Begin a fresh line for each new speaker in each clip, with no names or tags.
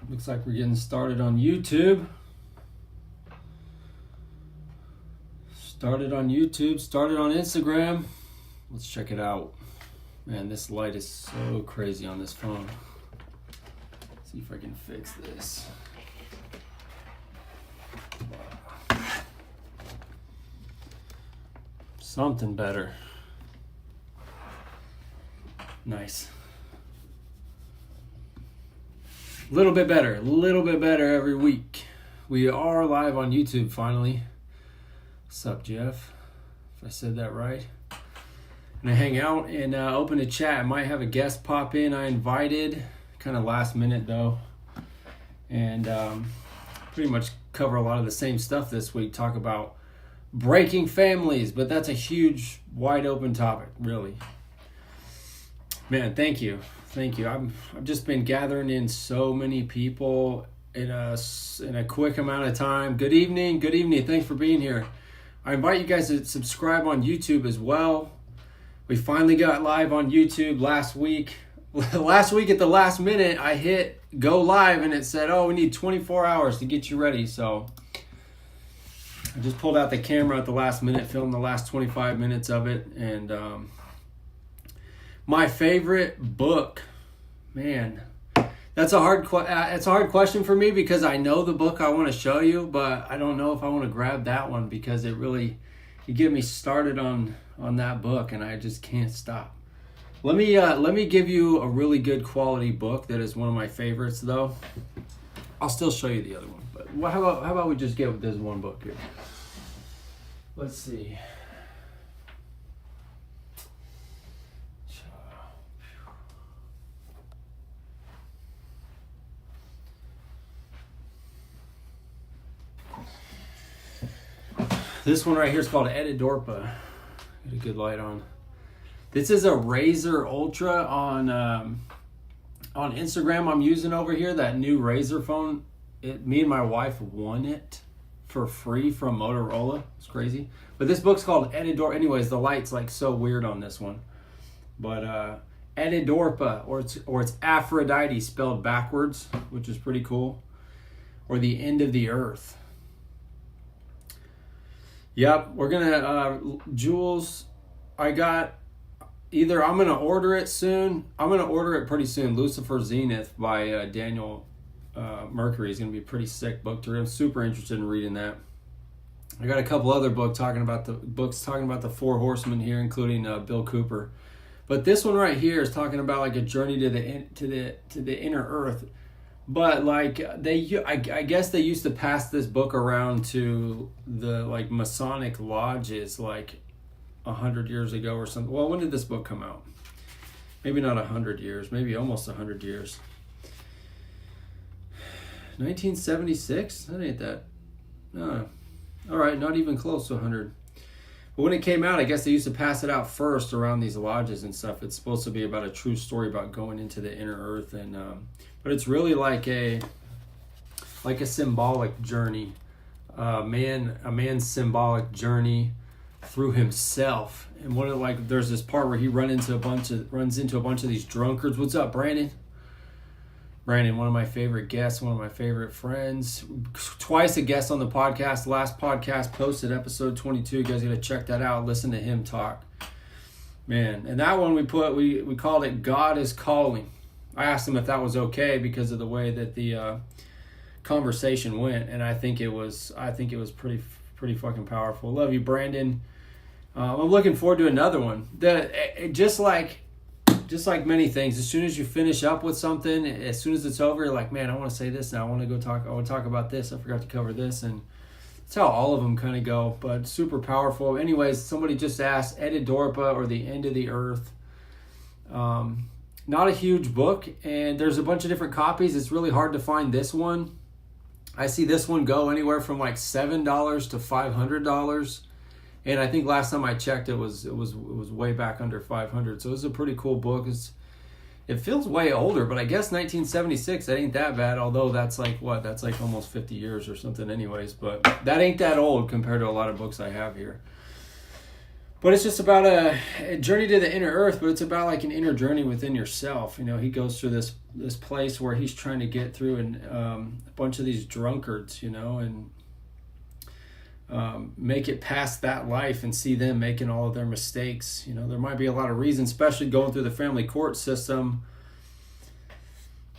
Looks like we're getting started on YouTube. Started on Instagram. Let's check it out. Man, this light is so crazy on this phone. Let's see if I can fix this. Something better. Nice. A little bit better every week. We are live on YouTube finally. What's up, Jeff? If I said that right. And I hang out and open a chat. I might have a guest pop in I invited. Kind of last minute though. And pretty much cover a lot of the same stuff this week. Talk about breaking families, but that's a huge, wide open topic, really. Man, thank you. I've just been gathering in so many people in a quick amount of time. Good evening. Thanks for being here. I invite you guys to subscribe on YouTube as well. We finally got live on YouTube last week. Last week at the last minute, I hit go live and it said, oh, we need 24 hours to get you ready. So I just pulled out the camera at the last minute, filmed the last 25 minutes of it, and my favorite book, man, that's a hard question for me because I know the book I want to show you, but I don't know if I want to grab that one because you get me started on that book and I just can't stop. Let me give you a really good quality book that is one of my favorites though. I'll still show you the other one, but how about we just get this one book here? Let's see. This one right here is called Edidorpa. Got a good light on. This is a Razer Ultra on Instagram I'm using over here, that new Razer phone. Me and my wife won it for free from Motorola. It's crazy. But this book's called Edidorpa. Anyways, the light's like so weird on this one. But Edidorpa, or it's Aphrodite spelled backwards, which is pretty cool. Or the End of the Earth. Yep, we're gonna Jules. I'm gonna order it soon. I'm gonna order it pretty soon. Lucifer Zenith by Daniel Mercury is gonna be a pretty sick book to read. I'm super interested in reading that. I got a couple other books talking about the Four Horsemen here, including Bill Cooper. But this one right here is talking about like a journey to the inner earth. But like I guess they used to pass this book around to the like Masonic lodges like 100 years ago or something. Well, when did this book come out? Maybe not 100 years, maybe almost 100 years. 1976? That ain't that. No. All right, not even close to 100. But when it came out, I guess they used to pass it out first around these lodges and stuff. It's supposed to be about a true story about going into the inner earth, and but it's really like a symbolic journey, a man's symbolic journey through himself. And there's this part where he runs into a bunch of these drunkards. What's up, Brandon? Brandon, one of my favorite guests, one of my favorite friends. Twice a guest on the podcast. Last podcast posted, episode 22. You guys got to check that out. Listen to him talk. Man, and that one we called it God is Calling. I asked him if that was okay because of the way that the conversation went, and I think it was pretty fucking powerful. Love you, Brandon. I'm looking forward to another one. Just like many things, as soon as you finish up with something, as soon as it's over, you're like, man, I want to say this now. I want to talk about this. I forgot to cover this. And that's how all of them kind of go, but super powerful. Anyways, somebody just asked Edidorpa or the End of the Earth. Not a huge book, and there's a bunch of different copies. It's really hard to find this one. I see this one go anywhere from like $7 to $500. And I think last time I checked, it was way back under 500. So it's a pretty cool book. It feels way older, but I guess 1976, that ain't that bad. Although that's like almost 50 years or something anyways. But that ain't that old compared to a lot of books I have here. But it's just about a journey to the inner earth, but it's about like an inner journey within yourself. You know, he goes through this place where he's trying to get through a bunch of these drunkards, you know, and make it past that life and see them making all of their mistakes. You know, there might be a lot of reasons, especially going through the family court system.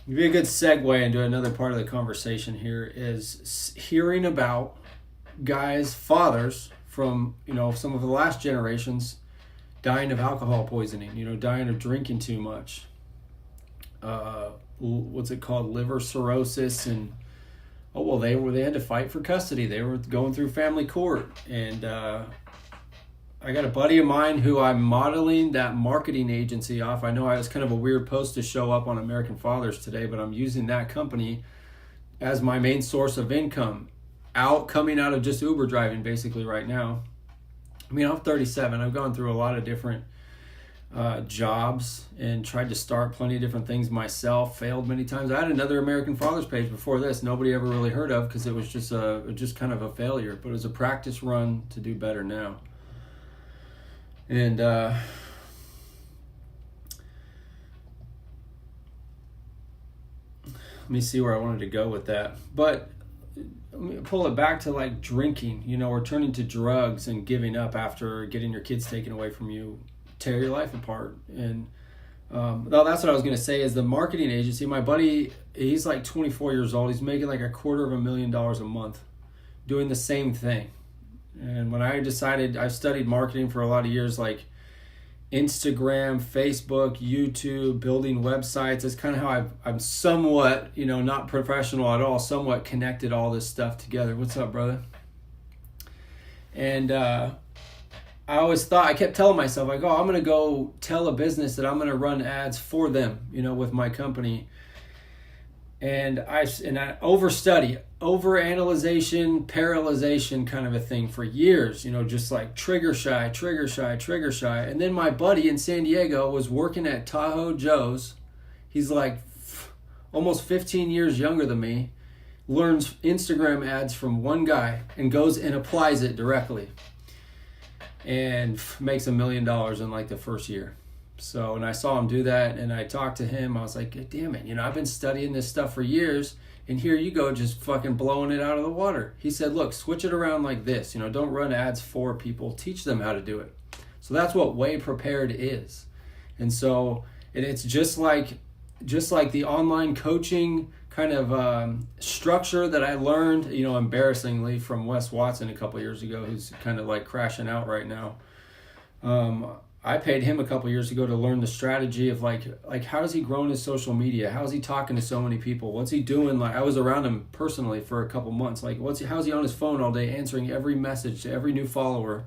It'd be a good segue into another part of the conversation here is hearing about guys, fathers from, you know, some of the last generations dying of alcohol poisoning, you know, dying of drinking too much. What's it called? Liver cirrhosis. And they had to fight for custody. They were going through family court. And I got a buddy of mine who I'm modeling that marketing agency off. I know it's kind of a weird post to show up on American Fathers today, but I'm using that company as my main source of income. Coming out of just Uber driving basically right now. I mean, I'm 37. I've gone through a lot of different jobs and tried to start plenty of different things myself, failed many times. I had another American Fathers page before this, nobody ever really heard of because it was just kind of a failure, but it was a practice run to do better now. And let me see where I wanted to go with that. But let me pull it back to like drinking, you know, or turning to drugs and giving up after getting your kids taken away from you, tear your life apart. And that's what I was going to say is the marketing agency. My buddy, he's like 24 years old. He's making like $250,000 a month doing the same thing. And when I decided, I studied marketing for a lot of years, like Instagram, Facebook, YouTube, building websites. It's kind of how I'm somewhat, you know, not professional at all, somewhat connected all this stuff together. What's up, brother? And I kept telling myself, like, I'm going to go tell a business that I'm going to run ads for them, you know, with my company. And I overstudy, overanalyzation, paralyzation kind of a thing for years, you know, just like trigger shy. And then my buddy in San Diego was working at Tahoe Joe's. He's like almost 15 years younger than me, learns Instagram ads from one guy and goes and applies it directly and makes $1 million in like the first year. So, and I saw him do that, and I talked to him. I was like, damn it, you know, I've been studying this stuff for years, and here you go, just fucking blowing it out of the water. He said, look, switch it around like this. You know, don't run ads for people. Teach them how to do it. So that's what Way Prepared is. And so, and it's just like the online coaching kind of structure that I learned, you know, embarrassingly from Wes Watson a couple years ago, who's kind of like crashing out right now. I paid him a couple years ago to learn the strategy of like how does he grow in his social media? How is he talking to so many people? What's he doing? Like I was around him personally for a couple months. Like how's he on his phone all day answering every message to every new follower?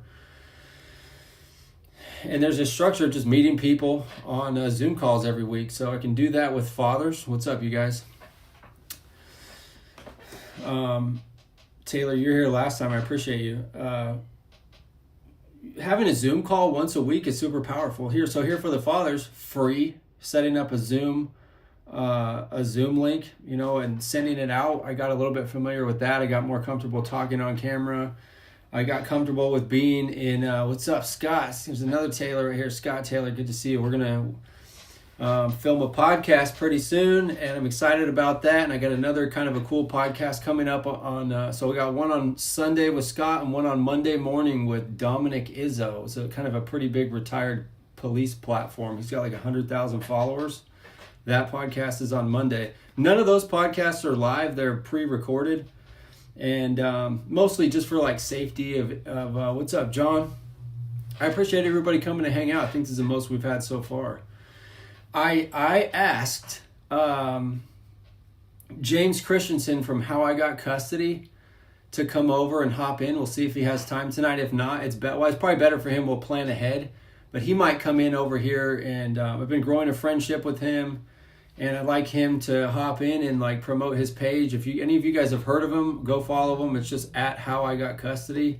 And there's a structure of just meeting people on Zoom calls every week. So I can do that with fathers. What's up, you guys? Taylor, you're here last time. I appreciate you. Having a Zoom call once a week is super powerful. Here for the fathers, free, setting up a Zoom link, you know, and sending it out. I got a little bit familiar with that. I got more comfortable talking on camera. I got comfortable with being in, what's up, Scott? There's another Taylor right here. Scott Taylor, good to see you. We're going to film a podcast pretty soon, and I'm excited about that. And I got another kind of a cool podcast coming up on, so we got one on Sunday with Scott and one on Monday morning with Dominic Izzo. So kind of a pretty big retired police platform. He's got like 100,000 followers. That podcast is on Monday. None of those podcasts are live. They're pre-recorded. And mostly just for like safety of what's up, John? I appreciate everybody coming to hang out. I think this is the most we've had so far. I asked James Christensen from How I Got Custody to come over and hop in. We'll see if he has time tonight. If not, it's probably better for him. We'll plan ahead. But he might come in over here, and I've been growing a friendship with him. And I'd like him to hop in and like promote his page. If any of you guys have heard of him, go follow him. It's just at How I Got Custody.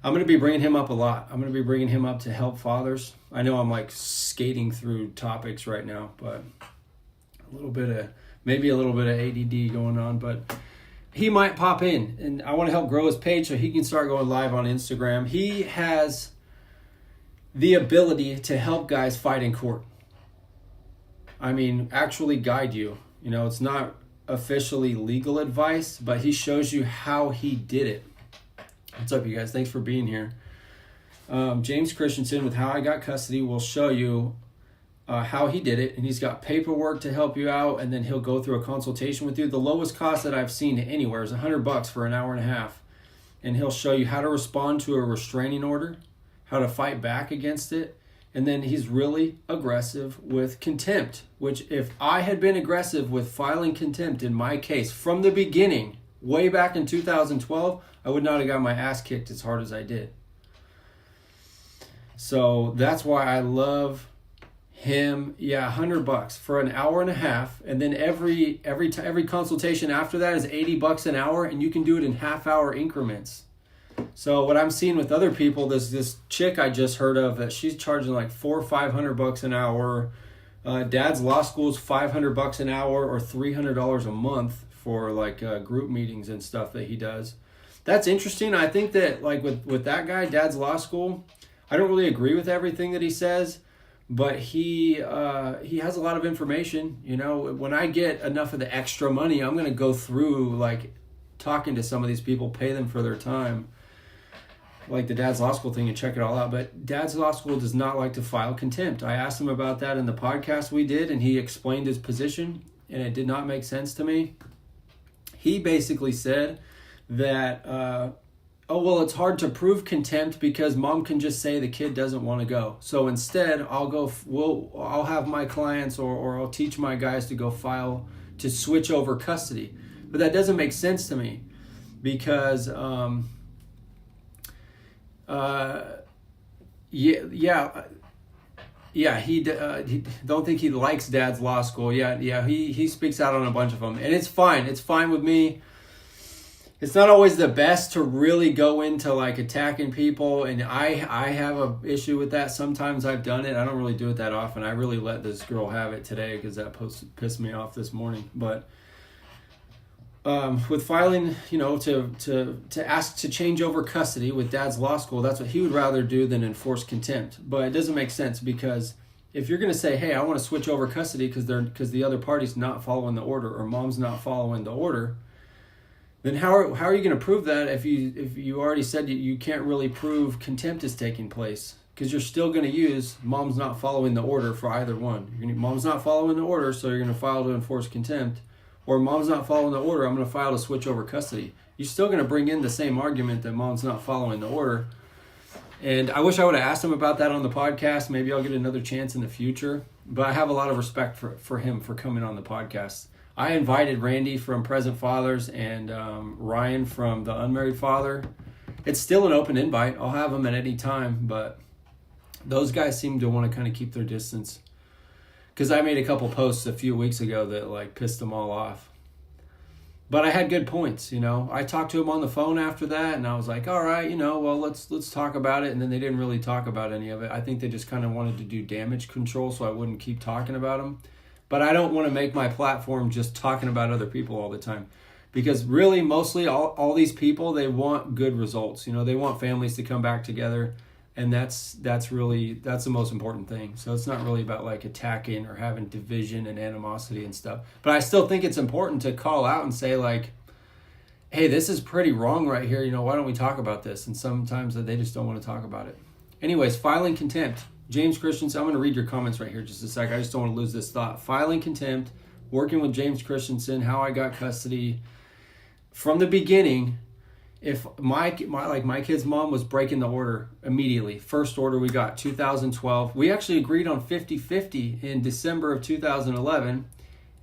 I'm going to be bringing him up a lot. I'm going to be bringing him up to help fathers. I know I'm like skating through topics right now, but maybe a little bit of ADD going on. But he might pop in, and I want to help grow his page so he can start going live on Instagram. He has the ability to help guys fight in court. I mean, actually guide you. You know, it's not officially legal advice, but he shows you how he did it. What's up, you guys? Thanks for being here. James Christensen with How I Got Custody will show you how he did it, and he's got paperwork to help you out, and then he'll go through a consultation with you. The lowest cost that I've seen anywhere is $100 for an hour and a half, and he'll show you how to respond to a restraining order, how to fight back against it, and then he's really aggressive with contempt, which if I had been aggressive with filing contempt in my case from the beginning, way back in 2012, I would not have got my ass kicked as hard as I did. So that's why I love him. Yeah, $100 for an hour and a half, and then every consultation after that is $80 an hour, and you can do it in half-hour increments. So what I'm seeing with other people, there's this chick I just heard of that she's charging like $400 or $500 an hour. Dad's Law School is $500 an hour or $300 a month for like group meetings and stuff that he does. That's interesting. I think that like with that guy, Dad's Law School, I don't really agree with everything that he says, but he has a lot of information. You know, when I get enough of the extra money, I'm going to go through like talking to some of these people, pay them for their time, like the Dad's Law School thing, and check it all out. But Dad's Law School does not like to file contempt. I asked him about that in the podcast we did, and he explained his position, and it did not make sense to me. He basically said that, it's hard to prove contempt because mom can just say the kid doesn't want to go. So instead, I'll have my clients or I'll teach my guys to go file to switch over custody. But that doesn't make sense to me because he don't think he likes Dad's Law School. He speaks out on a bunch of them, and it's fine. It's fine with me. It's not always the best to really go into like attacking people, and I have a issue with that. Sometimes I've done it. I don't really do it that often. I really let this girl have it today because that post pissed me off this morning. But with filing, you know, to ask to change over custody with Dad's Law School, that's what he would rather do than enforce contempt. But it doesn't make sense because if you're going to say, hey, I want to switch over custody because the other party's not following the order or mom's not following the order, then how are you going to prove that if you already said you can't really prove contempt is taking place? Because you're still going to use mom's not following the order for either one. Mom's not following the order, so you're going to file to enforce contempt. Or mom's not following the order, I'm going to file to switch over custody. You're still going to bring in the same argument that mom's not following the order. And I wish I would have asked him about that on the podcast. Maybe I'll get another chance in the future. But I have a lot of respect for him for coming on the podcast. I invited Randy from Present Fathers and Ryan from The Unmarried Father. It's still an open invite. I'll have them at any time. But those guys seem to want to kind of keep their distance. Because I made a couple posts a few weeks ago that like pissed them all off. But I had good points, you know. I talked to him on the phone after that, and I was like, all right, you know, well, let's talk about it. And then they didn't really talk about any of it. I think they just kind of wanted to do damage control so I wouldn't keep talking about them. But I don't want to make my platform just talking about other people all the time. Because really, mostly, all these people, they want good results. You know, they want families to come back together. And that's the most important thing. So it's not really about like attacking or having division and animosity and stuff. But I still think it's important to call out and say like, hey, this is pretty wrong right here. You know, why don't we talk about this? And sometimes they just don't want to talk about it. Anyways, filing contempt. James Christensen, I'm going to read your comments right here just a sec. I just don't want to lose this thought. Filing contempt, working with James Christensen, How I Got Custody. From the beginning, if my kid's mom was breaking the order immediately, first order we got, 2012. We actually agreed on 50-50 in December of 2011.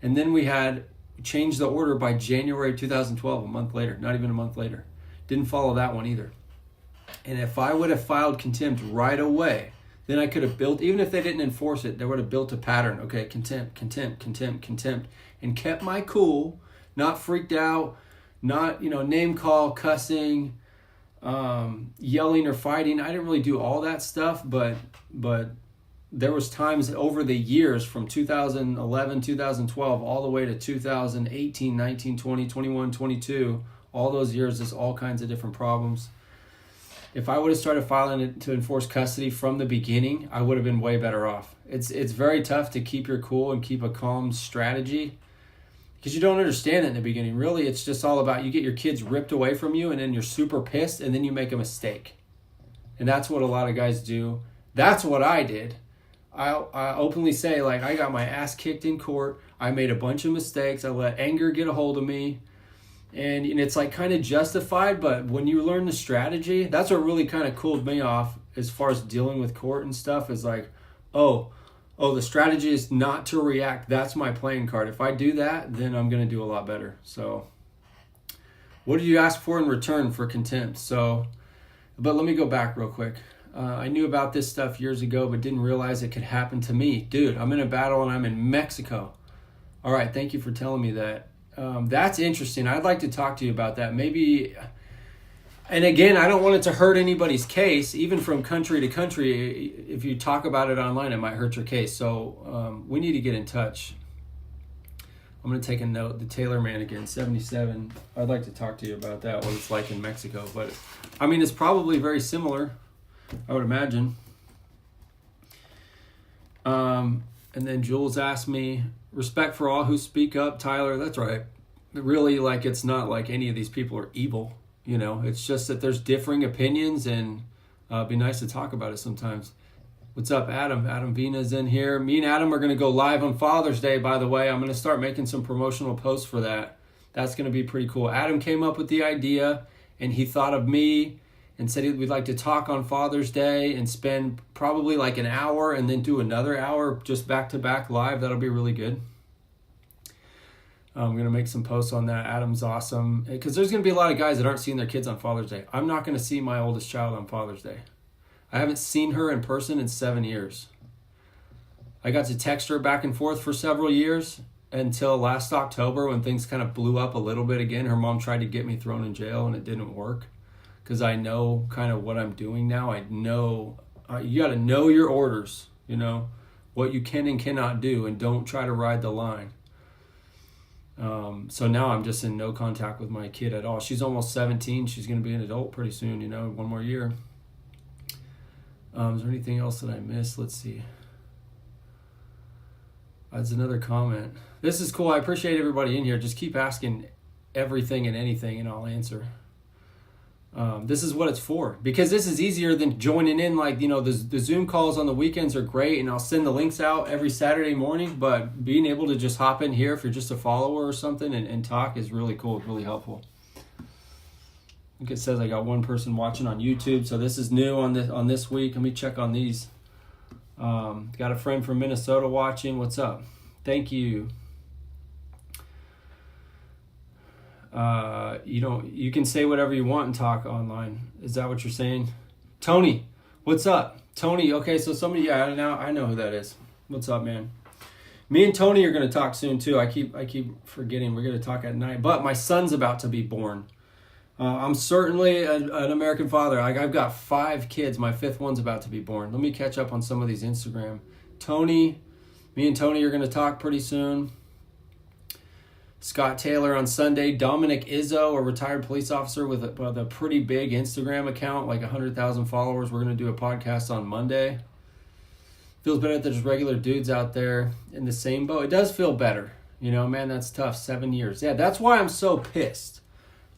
And then we had changed the order by January 2012, a month later, not even a month later. Didn't follow that one either. And if I would have filed contempt right away, then I could have built, even if they didn't enforce it, they would have built a pattern. Okay, contempt, and kept my cool, not freaked out, not, name call, cussing, yelling or fighting. I didn't really do all that stuff, but there was times over the years from 2011, 2012, all the way to 2018, 19, 20, 21, 22, all those years, there's all kinds of different problems. if I would have started filing it to enforce custody from the beginning, I would have been way better off. It's very tough to keep your cool and keep a calm strategy because you don't understand it in the beginning. Really, it's just all about you get your kids ripped away from you and then you're super pissed and then you make a mistake. And that's what a lot of guys do. That's what I did. I openly say, like, I got my ass kicked in court. I made a bunch of mistakes. I let anger get a hold of me. And it's like kind of justified, but when you learn the strategy, that's what really kind of cooled me off as far as dealing with court and stuff is like, oh, the strategy is not to react. That's my playing card. If I do that, then I'm going to do a lot better. So what did you ask for in return for contempt? But let me go back real quick. I knew about this stuff years ago, but didn't realize it could happen to me. Dude, I'm in a battle and I'm in Mexico. All right, thank you for telling me that. That's interesting. I'd like to talk to you about that. Maybe, and again, I don't want it to hurt anybody's case, even from country to country. If you talk about it online, it might hurt your case. So we need to get in touch. I'm going to take a note. The Taylor man again, 77. I'd like to talk to you about that, what it's like in Mexico. But, I mean, it's probably very similar, I would imagine. And then Jules asked me, respect for all who speak up, Tyler. That's right. Really, like, it's not like any of these people are evil, It's just that there's differing opinions, and it'd be nice to talk about it sometimes. What's up, Adam? Adam Vina's in here. Me and Adam are going to go live on Father's Day, by the way. I'm going to start making some promotional posts for that. That's going to be pretty cool. Adam came up with the idea, and he thought of me and said we'd like to talk on Father's Day and spend probably like an hour and then do another hour just back-to-back live. That'll be really good. I'm going to make some posts on that. Adam's awesome. Because there's going to be a lot of guys that aren't seeing their kids on Father's Day. I'm not going to see my oldest child on Father's Day. I haven't seen her in person in 7 years. I got to text her back and forth for several years until last October when things kind of blew up a little bit again. Her mom tried to get me thrown in jail and it didn't work. Because I know kind of what I'm doing now. I know you got to know your orders, what you can and cannot do, and don't try to ride the line. So now I'm just in no contact with my kid at all. She's almost 17. She's going to be an adult pretty soon, one more year. Is there anything else that I missed? Let's see. That's another comment. This is cool. I appreciate everybody in here. Just keep asking everything and anything, and I'll answer. This is what it's for, because this is easier than joining in. Like, the Zoom calls on the weekends are great, and I'll send the links out every Saturday morning, but being able to just hop in here if you're just a follower or something and talk is really cool. It's really helpful. I think it says I got one person watching on YouTube, so this is new on this week. Let me check on these. Got a friend from Minnesota watching. What's up? Thank you. You can say whatever you want and talk online. Is that what you're saying? Tony, what's up? Tony, okay, so somebody, I know who that is. What's up, man? Me and Tony are going to talk soon too. I keep forgetting we're going to talk at night, but my son's about to be born. I'm certainly an American father. I've got 5 kids. My 5th one's about to be born. Let me catch up on some of these Instagram. Tony, me and Tony are going to talk pretty soon. Scott Taylor on Sunday. Dominic Izzo, a retired police officer with a pretty big Instagram account, like 100,000 followers. We're going to do a podcast on Monday. Feels better that there's regular dudes out there in the same boat. It does feel better. Man, that's tough. 7 years. Yeah, that's why I'm so pissed.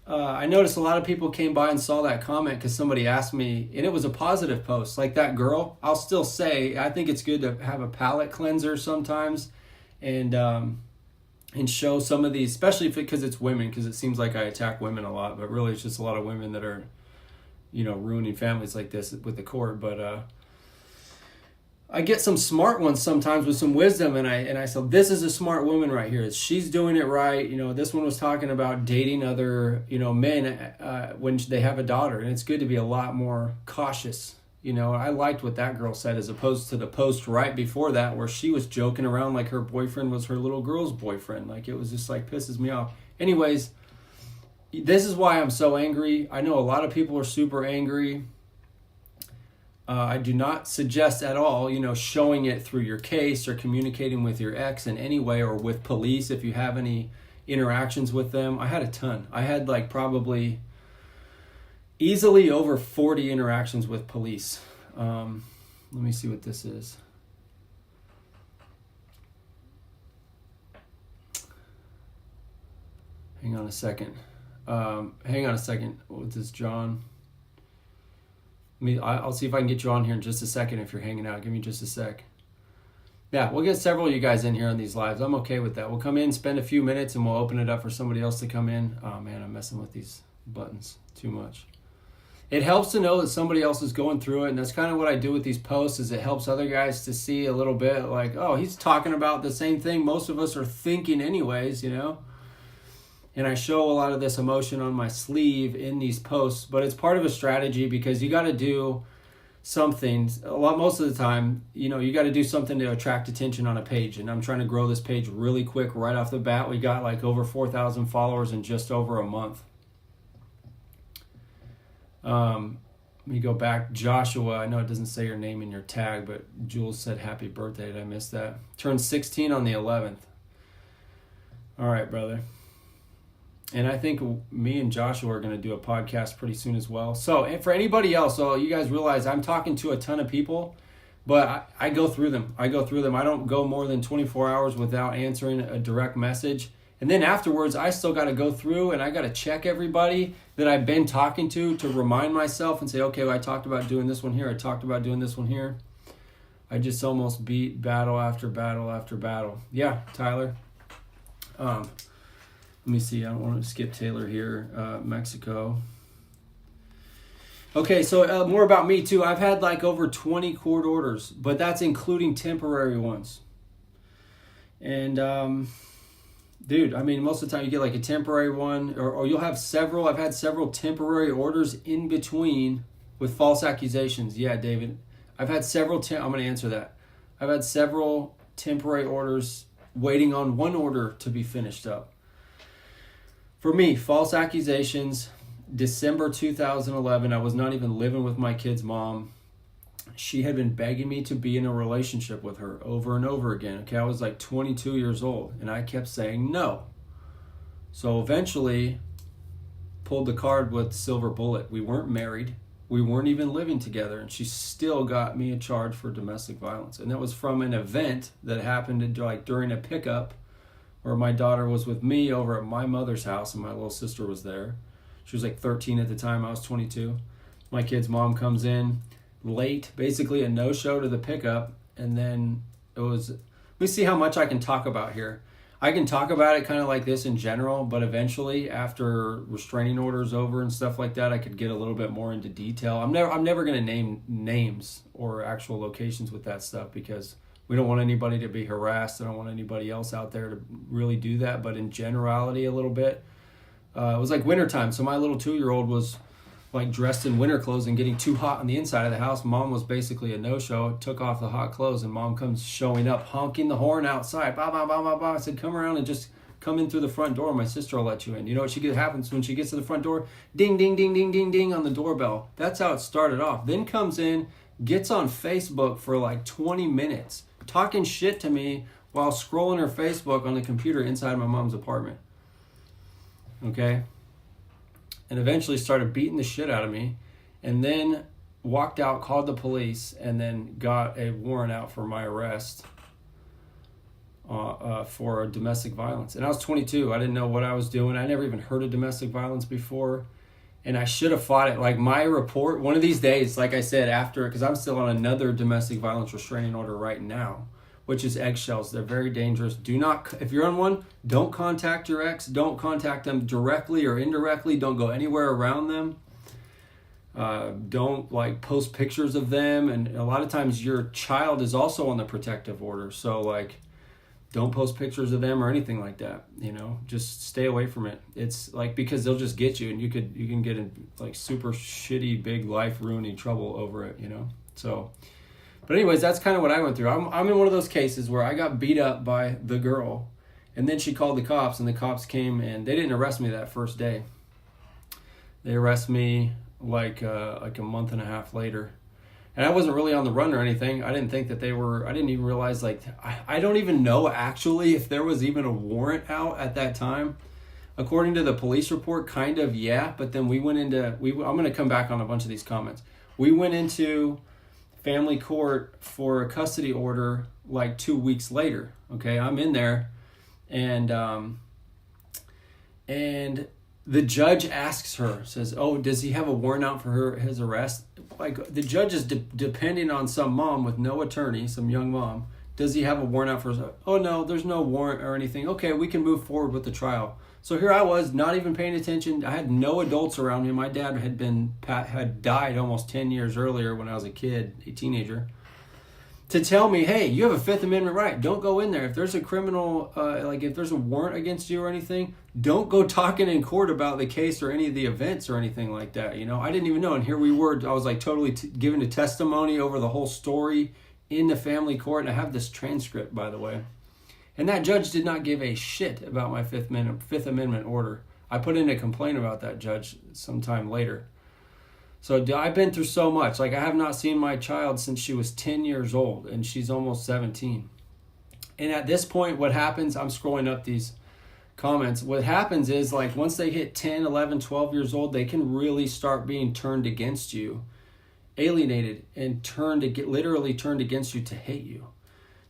I noticed a lot of people came by and saw that comment because somebody asked me, and it was a positive post. Like that girl, I'll still say, I think it's good to have a palate cleanser sometimes and show some of these, especially because it's women, because it seems like I attack women a lot, but really it's just a lot of women that are, ruining families like this with the court. But I get some smart ones sometimes with some wisdom, and I said, this is a smart woman right here. She's doing it right. This one was talking about dating other, men when they have a daughter, and it's good to be a lot more cautious. I liked what that girl said as opposed to the post right before that where she was joking around like her boyfriend was her little girl's boyfriend. Like, it was just like pisses me off. Anyways, this is why I'm so angry. I know a lot of people are super angry. I do not suggest at all, showing it through your case or communicating with your ex in any way, or with police if you have any interactions with them. I had a ton. I had probably easily over 40 interactions with police. Let me see what this is. Hang on a second. With this John. I'll see if I can get you on here in just a second if you're hanging out. Give me just a sec. Yeah, we'll get several of you guys in here on these lives. I'm okay with that. We'll come in, spend a few minutes, and we'll open it up for somebody else to come in. Oh, man, I'm messing with these buttons too much. It helps to know that somebody else is going through it, and that's kind of what I do with these posts, is it helps other guys to see a little bit like, oh, he's talking about the same thing most of us are thinking anyways, you know? And I show a lot of this emotion on my sleeve in these posts, but it's part of a strategy because you got to do something most of the time, you know, you got to do something to attract attention on a page. And I'm trying to grow this page really quick right off the bat. We got like over 4,000 followers in just over a month. Let me go back. Joshua, I know it doesn't say your name in your tag, but Jules said happy birthday. Did I miss that? Turned 16 on the 11th. All right, brother. And I think me and Joshua are going to do a podcast pretty soon as well. So, and for anybody else, so you guys realize I'm talking to a ton of people, but I go through them. I don't go more than 24 hours without answering a direct message. And then afterwards, I still got to go through and I got to check everybody that I've been talking to remind myself and say, okay, well, I talked about doing this one here. I talked about doing this one here. I just almost beat battle after battle after battle. Yeah, Tyler. Let me see. I don't want to skip Taylor here. Mexico. Okay, so more about me too. I've had like over 20 court orders, but that's including temporary ones. And dude, I mean, most of the time you get like a temporary one, or you'll have several. I've had several temporary orders in between with false accusations. Yeah, David. I've had several. I'm going to answer that. I've had several temporary orders waiting on one order to be finished up. For me, false accusations, December 2011, I was not even living with my kid's mom. She had been begging me to be in a relationship with her over and over again. Okay, I was like 22 years old, and I kept saying no. So eventually, pulled the card with silver bullet. We weren't married. We weren't even living together, and she still got me a charge for domestic violence. And that was from an event that happened like during a pickup where my daughter was with me over at my mother's house and my little sister was there. She was like 13 at the time. I was 22. My kid's mom comes in late, basically a no-show to the pickup. And then let me see how much I can talk about here. I can talk about it kind of like this in general, but eventually after restraining orders over and stuff like that, I could get a little bit more into detail. I'm never going to name names or actual locations with that stuff because we don't want anybody to be harassed. I don't want anybody else out there to really do that. But in generality a little bit, it was like wintertime. So my little 2-year-old was like dressed in winter clothes and getting too hot on the inside of the house. Mom was basically a no-show, took off the hot clothes, and mom comes showing up, honking the horn outside. Bah, bah, bah, bah, bah. I said, come around and just come in through the front door. My sister will let you in. You know what happens when she gets to the front door? Ding, ding, ding, ding, ding, ding on the doorbell. That's how it started off. Then comes in, gets on Facebook for like 20 minutes. Talking shit to me while scrolling her Facebook on the computer inside my mom's apartment. Okay? And eventually started beating the shit out of me. And then walked out, called the police, and then got a warrant out for my arrest for domestic violence. And I was 22. I didn't know what I was doing. I never even heard of domestic violence before. And I should have fought it. Like my report, one of these days, like I said, after, because I'm still on another domestic violence restraining order right now, which is eggshells. They're very dangerous. Do not, if you're on one, don't contact your ex. Don't contact them directly or indirectly. Don't go anywhere around them. Don't like post pictures of them. And a lot of times your child is also on the protective order. So like, don't post pictures of them or anything like that, you know, just stay away from it. It's like, because they'll just get you and you can get in like super shitty, big life ruining trouble over it, you know? So, but anyways, that's kind of what I went through. I'm in one of those cases where I got beat up by the girl and then she called the cops and the cops came and they didn't arrest me that first day. They arrested me like a month and a half later. And I wasn't really on the run or anything. I didn't think that they were, I didn't even realize, like, I don't even know actually if there was even a warrant out at that time. According to the police report, kind of, yeah. But then we went into, I'm going to come back on a bunch of these comments. We went into family court for a custody order like 2 weeks later. Okay, I'm in there, and the judge asks her, says, "Oh, does he have a warrant out for his arrest?" Like, the judge is depending on some mom with no attorney, some young mom. Does he have a warrant out for his? Oh no, there's no warrant or anything. Okay, we can move forward with the trial. So here I was, not even paying attention. I had no adults around me. My dad had died almost 10 years earlier when I was a kid, a teenager. To tell me, hey, you have a Fifth Amendment right. Don't go in there. If there's a criminal, if there's a warrant against you or anything, don't go talking in court about the case or any of the events or anything like that. You know, I didn't even know. And here we were. I was like totally giving a testimony over the whole story in the family court. And I have this transcript, by the way. And that judge did not give a shit about my Fifth Amendment order. I put in a complaint about that judge sometime later. So I've been through so much. Like, I have not seen my child since she was 10 years old, and she's almost 17. And at this point, what happens, I'm scrolling up these comments. What happens is, like, once they hit 10, 11, 12 years old, they can really start being turned against you, alienated, and literally turned against you to hate you.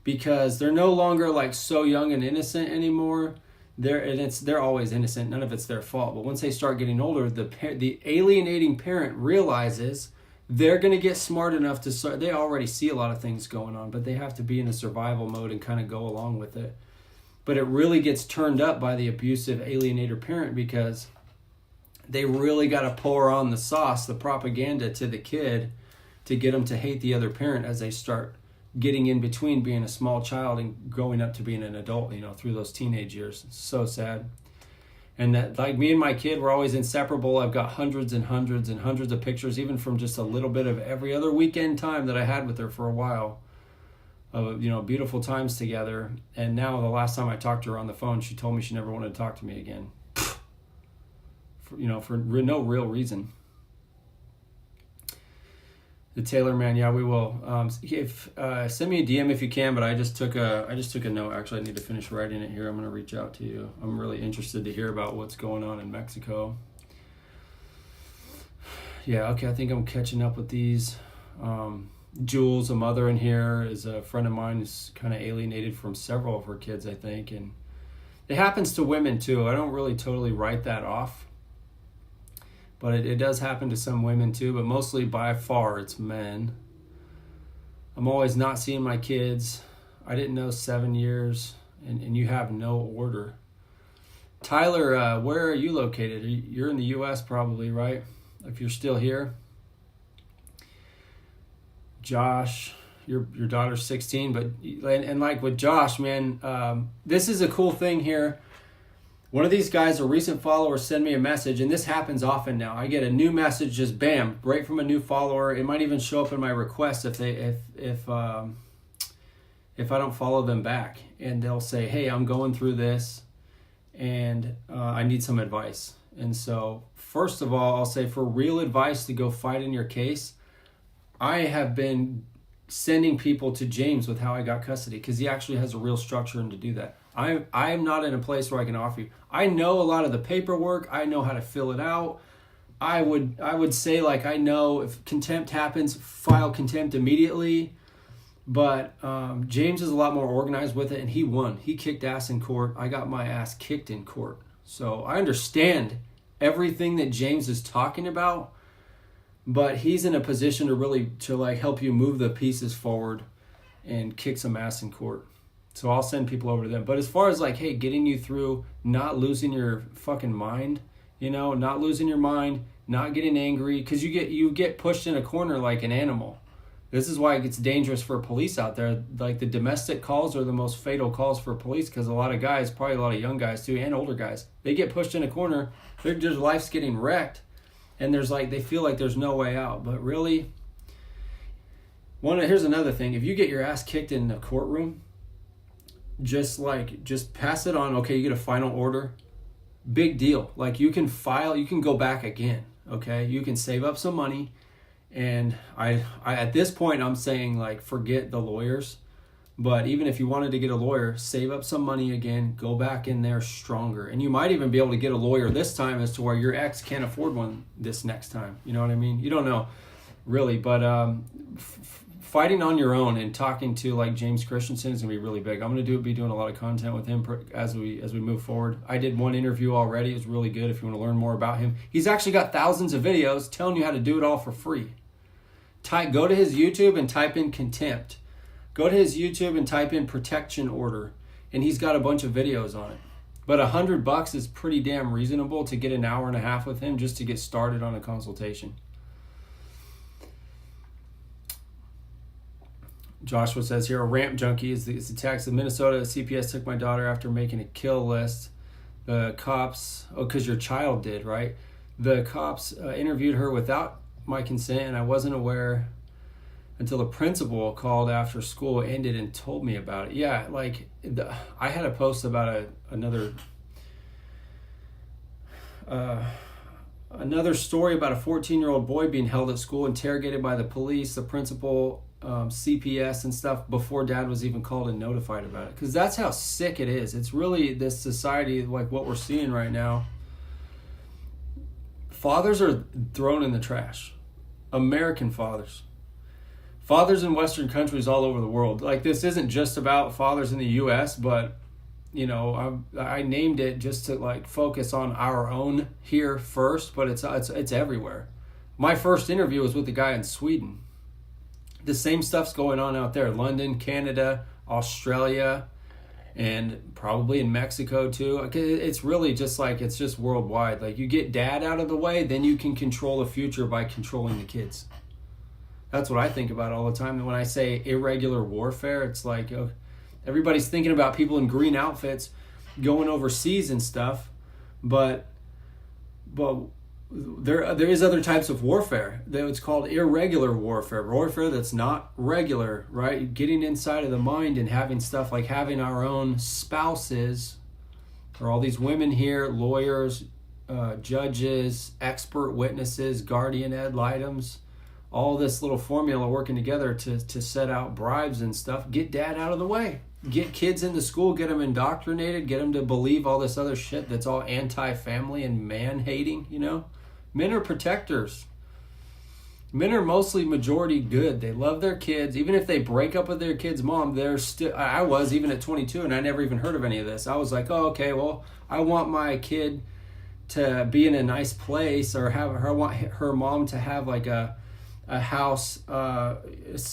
Because they're no longer like so young and innocent anymore. They're always innocent. None of it's their fault. But once they start getting older, the alienating parent realizes they're going to get smart enough to start. They already see a lot of things going on, but they have to be in a survival mode and kind of go along with it. But it really gets turned up by the abusive alienator parent because they really got to pour on the sauce, the propaganda to the kid to get them to hate the other parent as they start getting in between being a small child and growing up to being an adult, you know, through those teenage years. It's so sad. And that, like, me and my kid, we're always inseparable. I've got hundreds and hundreds and hundreds of pictures, even from just a little bit of every other weekend time that I had with her for a while, of, you know, beautiful times together. And now the last time I talked to her on the phone, she told me she never wanted to talk to me again. For no real reason. The Taylor man, yeah, we will. Send me a DM if you can. But I just took a note. Actually, I need to finish writing it here. I'm going to reach out to you. I'm really interested to hear about what's going on in Mexico. Yeah, okay. I think I'm catching up with these. Jules, a mother in here, is a friend of mine who's kind of alienated from several of her kids, I think, and it happens to women too. I don't really totally write that off. But it does happen to some women too, but mostly by far it's men. I'm always not seeing my kids. I didn't know 7 years, and you have no order. Tyler, where are you located? You're in the U.S. probably, right? If you're still here. Josh, your daughter's 16, but and like with Josh, man, this is a cool thing here. One of these guys, a recent follower, send me a message, and this happens often now. I get a new message, just bam, right from a new follower. It might even show up in my request if I don't follow them back, and they'll say, "Hey, I'm going through this, and I need some advice." And so, first of all, I'll say for real advice to go fight in your case, I have been sending people to James with how I got custody because he actually has a real structure and to do that. I'm not in a place where I can offer you. I know a lot of the paperwork. I know how to fill it out. I would say, like, I know if contempt happens, file contempt immediately. But James is a lot more organized with it, and he won. He kicked ass in court. I got my ass kicked in court. So I understand everything that James is talking about, but he's in a position to really help you move the pieces forward and kick some ass in court. So I'll send people over to them. But as far as like, hey, getting you through, not losing your fucking mind, not losing your mind, not getting angry, because you get pushed in a corner like an animal. This is why it gets dangerous for police out there. Like, the domestic calls are the most fatal calls for police because a lot of guys, probably a lot of young guys too, and older guys, they get pushed in a corner. Their life's getting wrecked, and they feel like there's no way out. But really, here's another thing. If you get your ass kicked in the courtroom, just pass it on. Okay, you get a final order. Big deal. Like, you can go back again. Okay, you can save up some money. And I at this point, I'm saying, like, forget the lawyers. But even if you wanted to get a lawyer, save up some money again, go back in there stronger. And you might even be able to get a lawyer this time as to where your ex can't afford one this next time. You know what I mean? You don't know, really. But fighting on your own and talking to like James Christensen is going to be really big. I'm going to be doing a lot of content with him as we move forward. I did one interview already. It was really good if you want to learn more about him. He's actually got thousands of videos telling you how to do it all for free. Go to his YouTube and type in contempt. Go to his YouTube and type in protection order, and he's got a bunch of videos on it. But $100 is pretty damn reasonable to get an hour and a half with him just to get started on a consultation. Joshua says here, a ramp junkie is the text. In Minnesota, CPS took my daughter after making a kill list. The cops, because your child did, right? The cops interviewed her without my consent, and I wasn't aware until the principal called after school ended and told me about it. Yeah, like I had a post about another story about a 14-year-old boy being held at school, interrogated by the police, the principal, CPS and stuff before dad was even called and notified about it. Because that's how sick it is. It's really this society like what we're seeing right now. Fathers are thrown in the trash. American fathers. Fathers in Western countries all over the world. Like, this isn't just about fathers in the U.S., but, you know, I named it just to, like, focus on our own here first, but it's everywhere. My first interview was with a guy in Sweden. The same stuff's going on out there. London, Canada, Australia, and probably in Mexico, too. It's really just like, it's just worldwide. Like, you get dad out of the way, then you can control the future by controlling the kids. That's what I think about all the time. And when I say irregular warfare, it's like everybody's thinking about people in green outfits going overseas and stuff, but there is other types of warfare. It's called irregular warfare that's not regular, right? Getting inside of the mind and having stuff like having our own spouses, or all these women here, lawyers, judges, expert witnesses, guardian ad litems, all this little formula working together to set out bribes and stuff. Get dad out of the way. Get kids into school, get them indoctrinated, get them to believe all this other shit that's all anti-family and man-hating, you know? Men are protectors. Men are mostly majority good. They love their kids. Even if they break up with their kid's mom, they're still... I was, even at 22, and I never even heard of any of this. I was like, oh, okay, well, I want my kid to be in a nice place, or I want her mom to have like a house,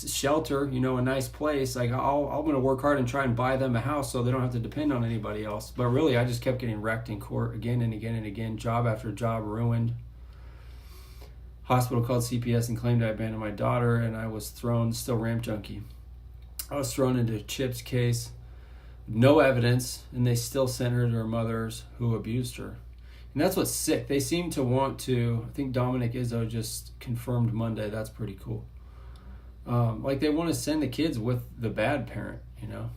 shelter, you know, a nice place. Like I'm going to work hard and try and buy them a house so they don't have to depend on anybody else. But really, I just kept getting wrecked in court again and again and again. Job after job ruined. Hospital called CPS and claimed I abandoned my daughter, and I was thrown, still ramp junkie. I was thrown into Chip's case, no evidence, and they still sent her to her mothers who abused her. And that's what's sick. They seem to want to, I think Dominic Izzo just confirmed Monday, that's pretty cool. Like they want to send the kids with the bad parent, you know.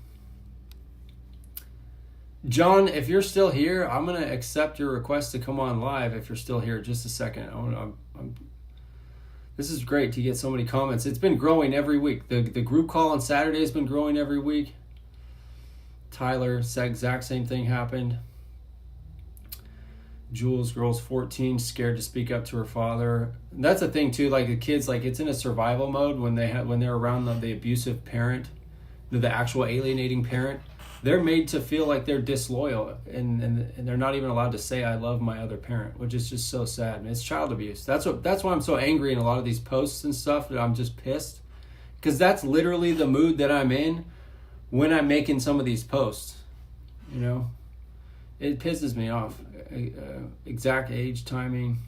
John, if you're still here, I'm going to accept your request to come on live if you're still here. Just a second. This is great to get so many comments. It's been growing every week. The group call on Saturday has been growing every week. Tyler, exact same thing happened. Jules, girl's 14, scared to speak up to her father. And that's the thing too, like the kids, like it's in a survival mode when they're around the abusive parent, the actual alienating parent. They're made to feel like they're disloyal, and they're not even allowed to say I love my other parent, which is just so sad. And it's child abuse. That's why I'm so angry in a lot of these posts and stuff, that I'm just pissed, because that's literally the mood that I'm in when I'm making some of these posts. You know, it pisses me off. Exact age, timing,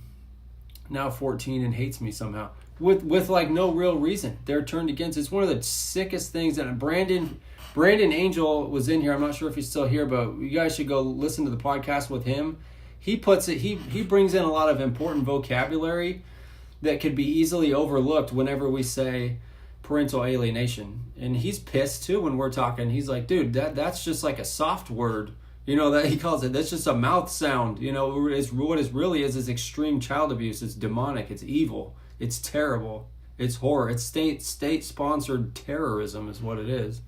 now 14 and hates me somehow with like no real reason. They're turned against. It's one of the sickest things. And Brandon Angel was in here. I'm not sure if he's still here, but you guys should go listen to the podcast with him. He brings in a lot of important vocabulary that could be easily overlooked whenever we say parental alienation. And he's pissed too when we're talking. He's like, dude, that's just like a soft word. You know, that he calls it, that's just a mouth sound. You know, what it really is extreme child abuse. It's demonic. It's evil. It's terrible. It's horror. It's state-sponsored terrorism is what it is.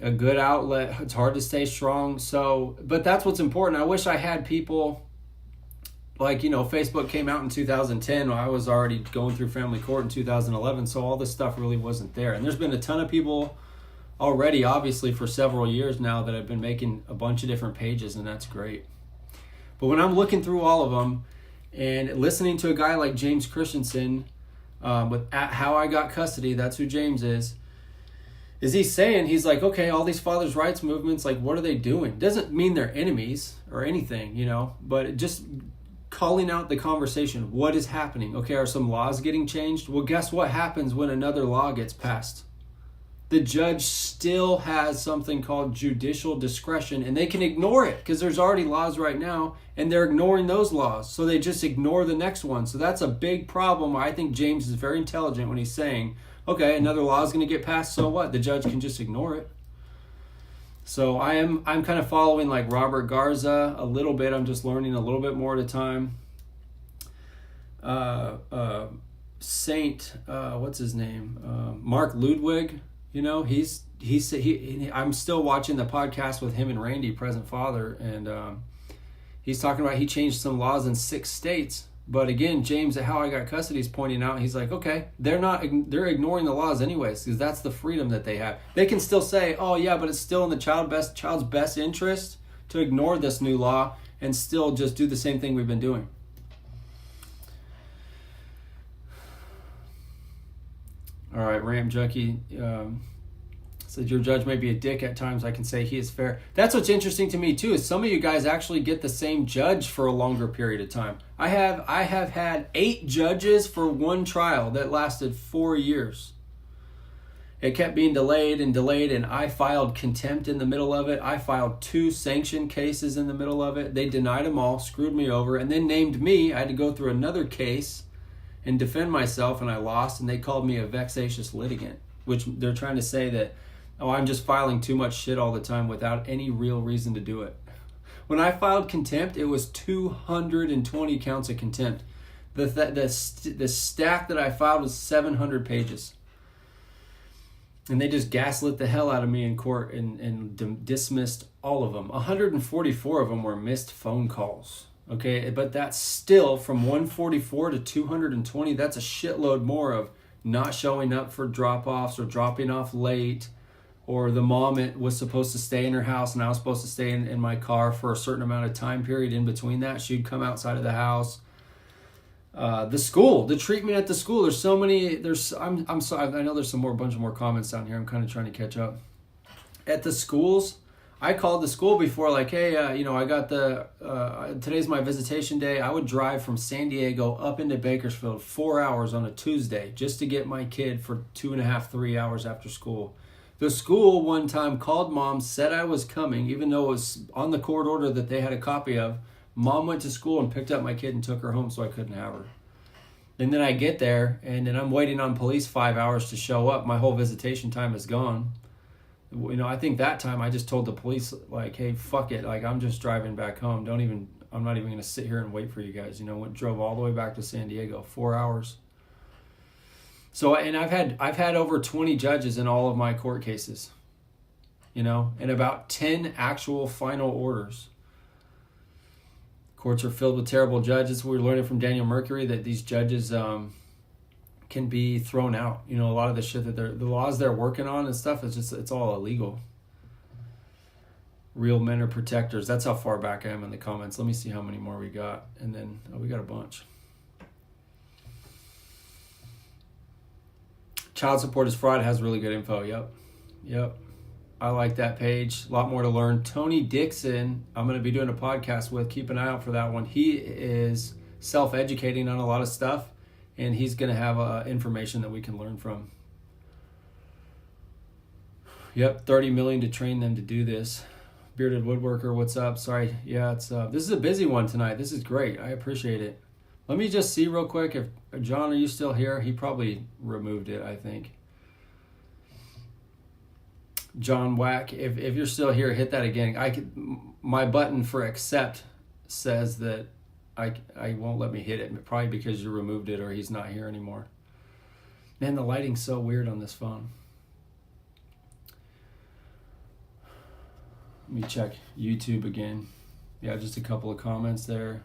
a good outlet. It's hard to stay strong. So, but that's what's important. I wish I had people like, Facebook came out in 2010. I was already going through family court in 2011. So all this stuff really wasn't there. And there's been a ton of people already, obviously, for several years now that have been making a bunch of different pages, and that's great. But when I'm looking through all of them and listening to a guy like James Christensen with How I Got Custody, that's who James is he saying, he's like, okay, all these fathers' rights movements, like, what are they doing? Doesn't mean they're enemies or anything, but just calling out the conversation. What is happening? Okay, are some laws getting changed? Well, guess what happens when another law gets passed? The judge still has something called judicial discretion, and they can ignore it because there's already laws right now, and they're ignoring those laws. So they just ignore the next one. So that's a big problem. I think James is very intelligent when he's saying, okay, another law is going to get passed, so what? The judge can just ignore it. So I'm kind of following like Robert Garza a little bit. I'm just learning a little bit more at a time. What's his name? Mark Ludwig. I'm still watching the podcast with him and Randy, present father, and he's talking about he changed some laws in 6 states. But again, James at How I Got Custody is pointing out, he's like, okay, they're ignoring the laws anyways, because that's the freedom that they have. They can still say, oh yeah, but it's still in the child's best interest to ignore this new law and still just do the same thing we've been doing. All right, Ramp Junkie said, your judge may be a dick at times. I can say he is fair. That's what's interesting to me too, is some of you guys actually get the same judge for a longer period of time. I have had 8 judges for one trial that lasted 4 years. It kept being delayed, and I filed contempt in the middle of it. I filed 2 sanction cases in the middle of it. They denied them all, screwed me over, and then named me. I had to go through another case and defend myself, and I lost, and they called me a vexatious litigant, which they're trying to say that, oh, I'm just filing too much shit all the time without any real reason to do it. When I filed contempt, it was 220 counts of contempt. The stack that I filed was 700 pages. And they just gaslit the hell out of me in court and dismissed all of them. 144 of them were missed phone calls. Okay, but that's still from 144 to 220. That's a shitload more of not showing up for drop-offs or dropping off late, or the mom was supposed to stay in her house and I was supposed to stay in my car for a certain amount of time period in between that. She'd come outside of the house. The school, the treatment at the school. There's so many. I'm sorry. I know there's bunch of more comments down here. I'm kind of trying to catch up. At the schools, I called the school before, like, hey, I got today's my visitation day. I would drive from San Diego up into Bakersfield 4 hours on a Tuesday just to get my kid for 2.5, 3 hours after school. The school one time called mom, said I was coming, even though it was on the court order that they had a copy of. Mom went to school and picked up my kid and took her home so I couldn't have her. And then I get there, and then I'm waiting on police 5 hours to show up. My whole visitation time is gone. I think that time I just told the police, like, hey, fuck it. Like, I'm just driving back home. I'm not even going to sit here and wait for you guys. Drove all the way back to San Diego, 4 hours. So, and I've had over 20 judges in all of my court cases, and about 10 actual final orders. Courts are filled with terrible judges. We're learning from Daniel Mercury that these judges can be thrown out. A lot of the shit that the laws they're working on and stuff, it's all illegal. Real men are protectors. That's how far back I am in the comments. Let me see how many more we got. And then, we got a bunch. Child support is fraud has really good info. Yep. I like that page. A lot more to learn. Tony Dixon, I'm going to be doing a podcast with. Keep an eye out for that one. He is self-educating on a lot of stuff, and he's going to have information that we can learn from. Yep, $30 million to train them to do this. Bearded Woodworker, what's up? Sorry. Yeah, this is a busy one tonight. This is great. I appreciate it. Let me just see real quick if John, are you still here? He probably removed it, I think. John Wack, if you're still here, hit that again. My button for accept says that I won't let me hit it, probably because you removed it or he's not here anymore. Man, the lighting's so weird on this phone. Let me check YouTube again. Yeah, just a couple of comments there.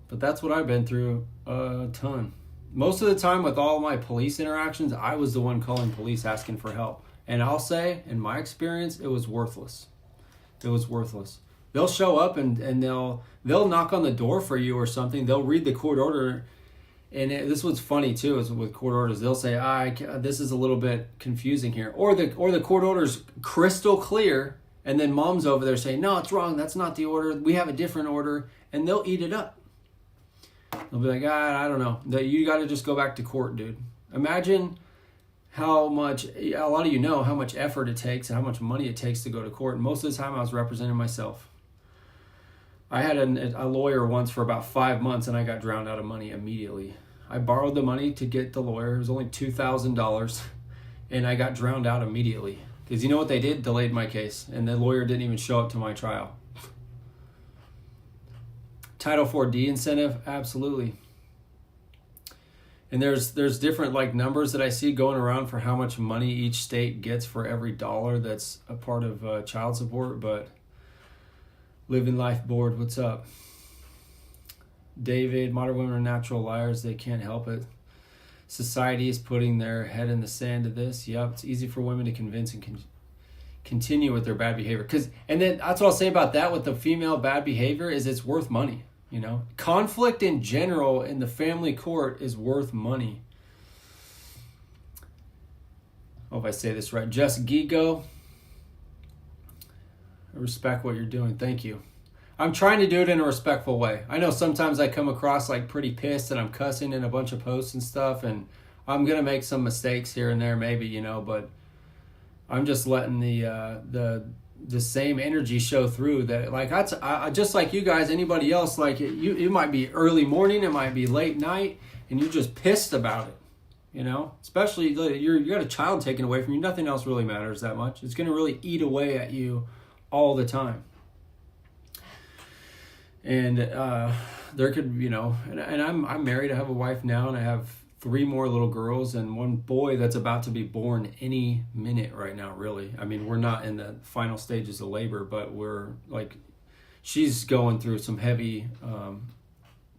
But that's what I've been through a ton. Most of the time with all my police interactions, I was the one calling police asking for help. And I'll say, in my experience, it was worthless. It was worthless. They'll show up and they'll knock on the door for you or something. They'll read the court order. And this was funny too, is with court orders. They'll say, this is a little bit confusing here. Or the court order's crystal clear, and then mom's over there saying, no, it's wrong. That's not the order. We have a different order. And they'll eat it up. They'll be like, I don't know. You got to just go back to court, dude. Imagine how much, a lot of you know how much effort it takes and how much money it takes to go to court. And most of the time I was representing myself. I had a lawyer once for about 5 months and I got drowned out of money immediately. I borrowed the money to get the lawyer. It was only $2,000 and I got drowned out immediately. Because you know what they did? Delayed my case. And the lawyer didn't even show up to my trial. Title 4D incentive, absolutely. And there's different like numbers that I see going around for how much money each state gets for every dollar that's a part of child support. But Living Life Board, what's up? David, modern women are natural liars. They can't help it. Society is putting their head in the sand to this. Yep, it's easy for women to convince and continue with their bad behavior. And then that's what I'll say about that with the female bad behavior is it's worth money. You know, conflict in general in the family court is worth money. I hope I say this right. Just Gigo. I respect what you're doing. Thank you. I'm trying to do it in a respectful way. I know sometimes I come across like pretty pissed and I'm cussing in a bunch of posts and stuff, and I'm going to make some mistakes here and there maybe, you know, but I'm just letting the same energy show through that. Like I just like you guys, anybody else, like it might be early morning, it might be late night, and you're just pissed about it, you know, especially you got a child taken away from you. Nothing else really matters that much. It's going to really eat away at you all the time. And there could, you know, and I'm married. I have a wife now, and I have 3 more little girls and 1 boy that's about to be born any minute right now, really. I mean, we're not in the final stages of labor, but we're like, she's going through some heavy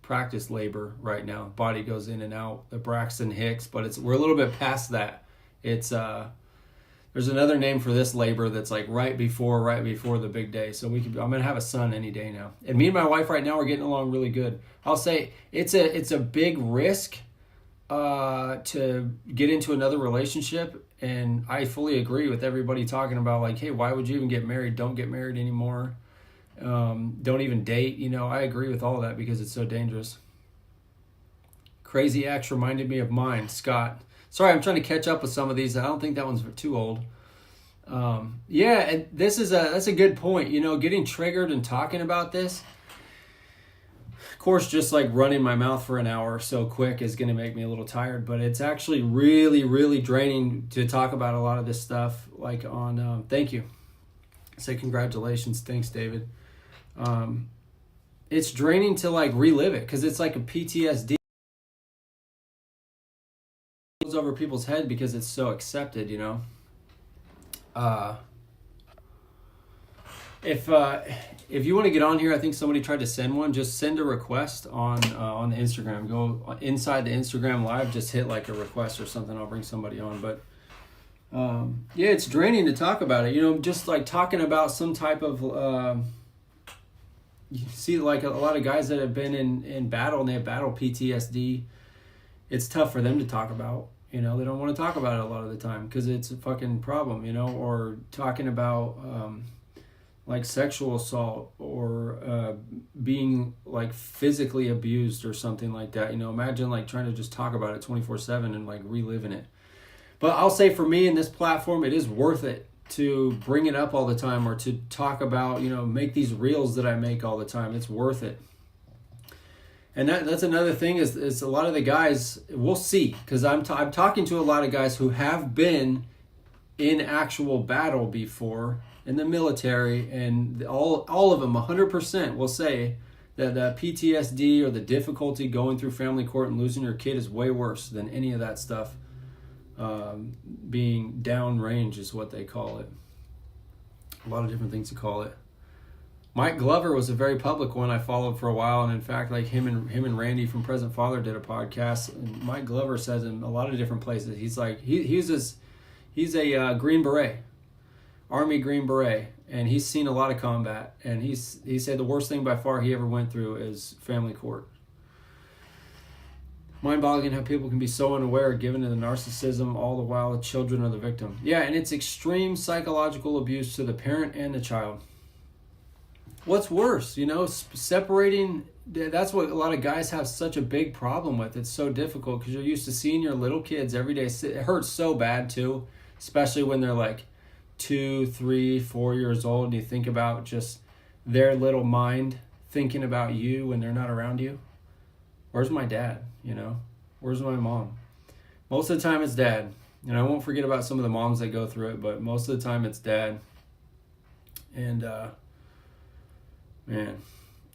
practice labor right now. Body goes in and out, the Braxton Hicks, but we're a little bit past that. It's there's another name for this labor that's like right before the big day. So I'm gonna have a son any day now. And me and my wife right now are getting along really good. I'll say it's a big risk to get into another relationship, and I fully agree with everybody talking about like, hey, why would you even get married? Don't get married anymore. Don't even date. You know, I agree with all of that because it's so dangerous. Crazy X reminded me of mine, Scott. Sorry, I'm trying to catch up with some of these. I don't think that one's too old. Yeah, and that's a good point. You know, getting triggered and talking about this. Of course, just like running my mouth for an hour so quick is going to make me a little tired, but it's actually really, really draining to talk about a lot of this stuff. Like on, thank you. Say congratulations. Thanks, David. It's draining to like relive it because it's like a PTSD over people's head because it's so accepted, you know. If you want to get on here, I think somebody tried to send one. Just send a request on the Instagram. Go inside the Instagram live. Just hit like a request or something. I'll bring somebody on. But yeah, it's draining to talk about it. You know, just like talking about some type of. You see, like a lot of guys that have been in battle and they have battle PTSD. It's tough for them to talk about. You know, they don't want to talk about it a lot of the time because it's a fucking problem, you know, or talking about like sexual assault or being like physically abused or something like that. You know, imagine like trying to just talk about it 24/7 and like reliving it. But I'll say for me in this platform, it is worth it to bring it up all the time or to talk about, you know, make these reels that I make all the time. It's worth it. And that's another thing is a lot of the guys, we'll see, because I'm talking to a lot of guys who have been in actual battle before in the military, and all of them, 100% will say that the PTSD or the difficulty going through family court and losing your kid is way worse than any of that stuff. being downrange is what they call it. A lot of different things to call it. Mike Glover was a very public one I followed for a while, and in fact, like him and Randy from Present Father did a podcast. And Mike Glover says in a lot of different places, he's like he's a Green Beret, Army Green Beret, and he's seen a lot of combat. And he said the worst thing by far he ever went through is family court. Mind-boggling how people can be so unaware, given to the narcissism, all the while the children are the victim. Yeah, and it's extreme psychological abuse to the parent and the child. What's worse, separating, that's what a lot of guys have such a big problem with. It's so difficult because you're used to seeing your little kids every day. It hurts so bad too, especially when they're like 2, 3, 4 years old and you think about just their little mind thinking about you when they're not around you. Where's my dad? Where's my mom? Most of the time it's dad. And I won't forget about some of the moms that go through it, but most of the time it's dad. And, man,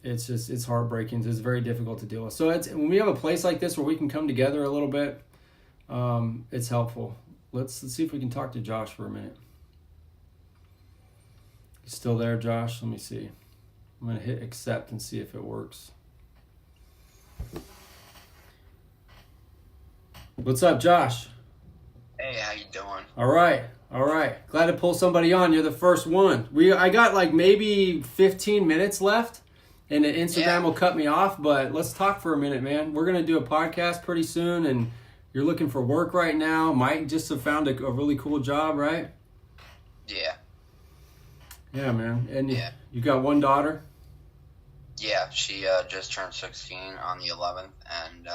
it's heartbreaking. It's very difficult to deal with. So when we have a place like this where we can come together a little bit, it's helpful. Let's see if we can talk to Josh for a minute. You still there, Josh? Let me see. I'm going to hit accept and see if it works. What's up, Josh?
Hey, how you doing?
All right. Glad to pull somebody on. You're the first one. I got like maybe 15 minutes left, and the Instagram will cut me off, but let's talk for a minute, man. We're going to do a podcast pretty soon, and you're looking for work right now. Mike just have found a really cool job, right?
Yeah.
Yeah, man. And you got one daughter?
Yeah, she just turned 16 on the 11th, and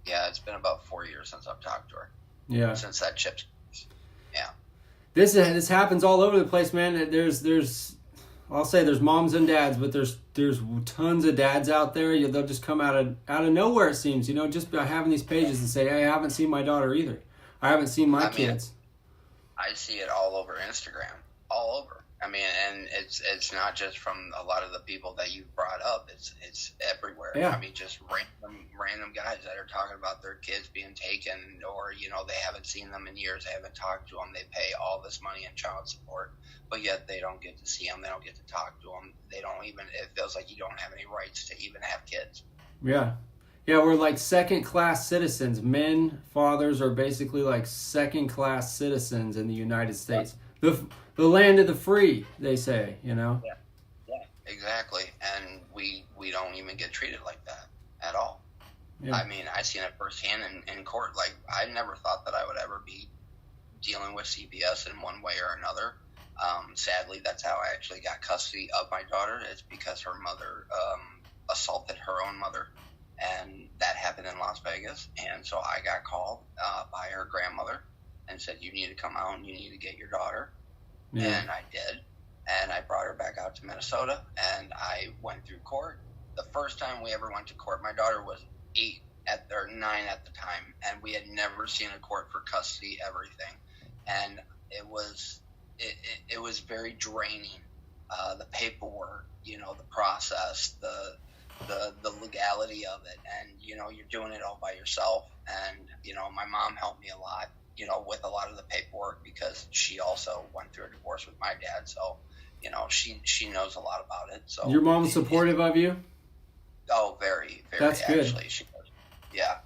it's been about 4 years since I've talked to her.
Yeah.
Since that chips. Yeah.
This happens all over the place, man. There's I'll say there's moms and dads, but there's tons of dads out there. They'll just come out of nowhere, it seems, just by having these pages and say, hey, I haven't seen my daughter either. I haven't seen my kids.
I see it all over Instagram, all over. I mean, and it's not just from a lot of the people that you brought up. It's everywhere.
Yeah.
I mean, just random guys that are talking about their kids being taken, or they haven't seen them in years. They haven't talked to them. They pay all this money in child support, but yet they don't get to see them. They don't get to talk to them. They don't even. It feels like you don't have any rights to even have kids.
Yeah. Yeah, we're like second-class citizens. Men, fathers are basically like second-class citizens in the United States. The land of the free, they say,
Yeah, exactly. And we don't even get treated like that at all. Yeah. I mean, I seen it firsthand in court. Like, I never thought that I would ever be dealing with CPS in one way or another. Sadly, that's how I actually got custody of my daughter. It's because her mother assaulted her own mother. And that happened in Las Vegas. And so I got called by her grandmother and said, you need to come out and you need to get your daughter. Yeah. And I did. And I brought her back out to Minnesota, and I went through court. The first time we ever went to court, my daughter was 9 at the time, and we had never seen a court for custody, everything. And it was very draining. The paperwork, the process, the legality of it, and you're doing it all by yourself. And my mom helped me a lot, with a lot of the paperwork, because she also went through a divorce with my dad. So, she knows a lot about it. So
your mom's supportive of you?
Oh, very, very.
That's good.
Actually, she was. Yeah.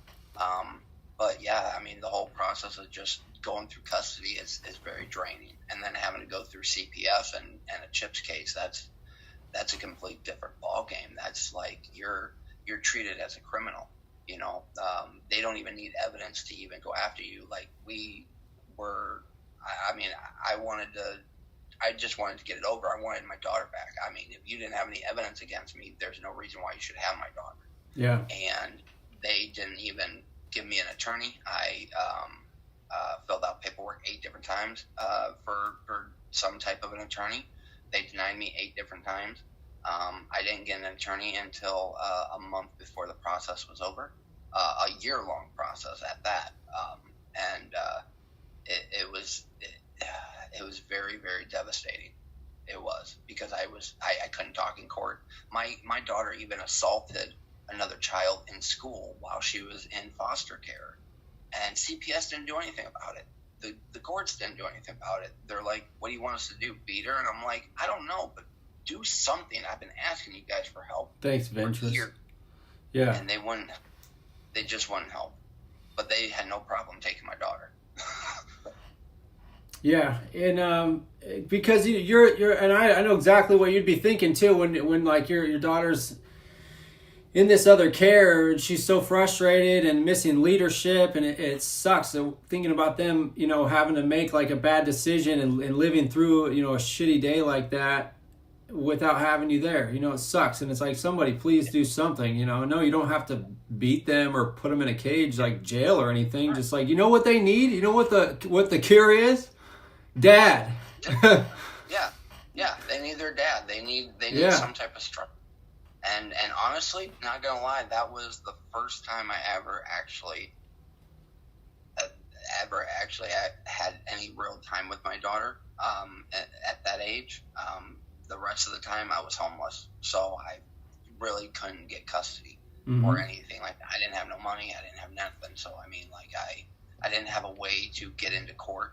But yeah, I mean, the whole process of just going through custody is very draining, and then having to go through CPS and a CHIPS case, that's a complete different ball game. That's like you're treated as a criminal. They don't even need evidence to even go after you. Like we were, I just wanted to get it over. I wanted my daughter back. I mean, if you didn't have any evidence against me, there's no reason why you should have my daughter.
Yeah.
And they didn't even give me an attorney. I filled out paperwork 8 different times for some type of an attorney. They denied me 8 different times. I didn't get an attorney until a month before the process was over, a year-long process at that. It was very, very devastating. It was, because I couldn't talk in court. My daughter even assaulted another child in school while she was in foster care, and CPS didn't do anything about it. the courts didn't do anything about it. They're like, what do you want us to do, beat her? And I'm like, I don't know, but do something. I've been asking you guys for help.
Thanks, Ventress. Yeah.
And they just wouldn't help. But they had no problem taking my daughter.
Yeah, and because you're and I know exactly what you'd be thinking too when like your daughter's in this other care and she's so frustrated and missing leadership, and it sucks. So thinking about them, having to make like a bad decision and living through, a shitty day like that without having you there, it sucks. And it's like, somebody please do something, No, you don't have to beat them or put them in a cage like jail or anything. Just like, what they need, what the cure is? Dad.
Yeah, they need their dad. They need some type of structure. And honestly, not gonna lie, that was the first time I ever actually had any real time with my daughter at that age. The rest of the time I was homeless, so I really couldn't get custody or anything like that. I didn't have no money, I didn't have nothing, so I mean, like, I didn't have a way to get into court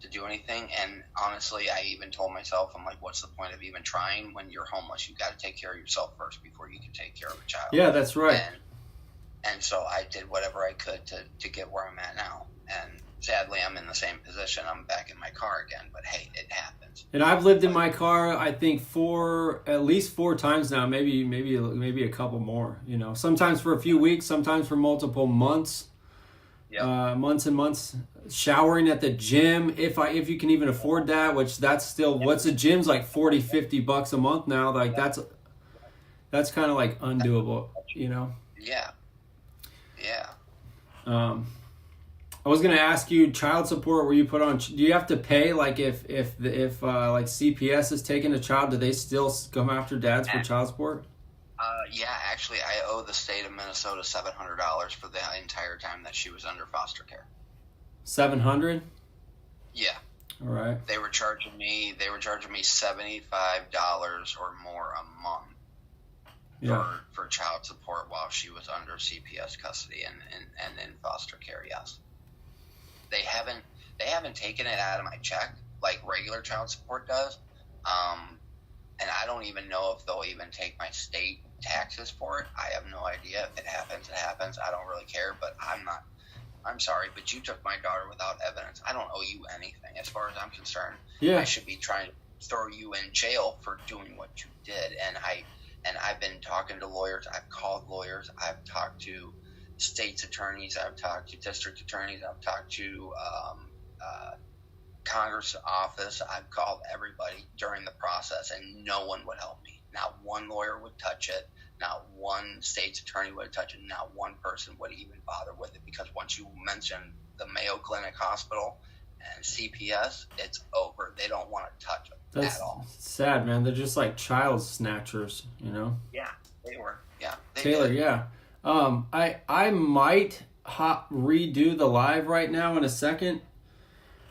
to do anything. And honestly, I even told myself, I'm like, what's the point of even trying when you're homeless? You got to take care of yourself first before you can take care of a child.
Yeah, that's right.
And so I did whatever I could to get where I'm at now. And sadly, I'm in the same position. I'm back in my car again, but hey, it happens.
And I've lived in my car, I think at least four times now, maybe a couple more, sometimes for a few weeks, sometimes for multiple months. Yep. Months and months, showering at the gym, if you can even afford that, which that's still, what's the gym's like $40-$50 a month now, like that's kind of like undoable,
Yeah.
I was gonna ask you, child support, were you put on, do you have to pay, like if like CPS is taking a child, do they still come after dads for child support?
Yeah, actually, I owe the state of Minnesota $700 for the entire time that she was under foster care.
$700?
Yeah.
All right.
They were charging me $75 or more a month for child support while she was under CPS custody and in foster care. Yes. They haven't taken it out of my check like regular child support does. And I don't even know if they'll even take my state taxes for it. I have no idea. If it happens, it happens. I don't really care, but I'm sorry, but you took my daughter without evidence. I don't owe you anything as far as I'm concerned.
Yeah.
I should be trying to throw you in jail for doing what you did. And I've been talking to lawyers. I've called lawyers. I've talked to state's attorneys. I've talked to district attorneys. I've talked to Congress office. I've called everybody during the process, and no one would help me. Not one lawyer would touch it. Not one state's attorney would touch it. Not one person would even bother with it, because once you mention the Mayo Clinic Hospital and CPS, it's over. They don't want to touch it at all.
Sad, man. They're just like child snatchers,
Yeah, they were. Yeah,
Taylor,
did.
yeah. I might redo the live right now in a second.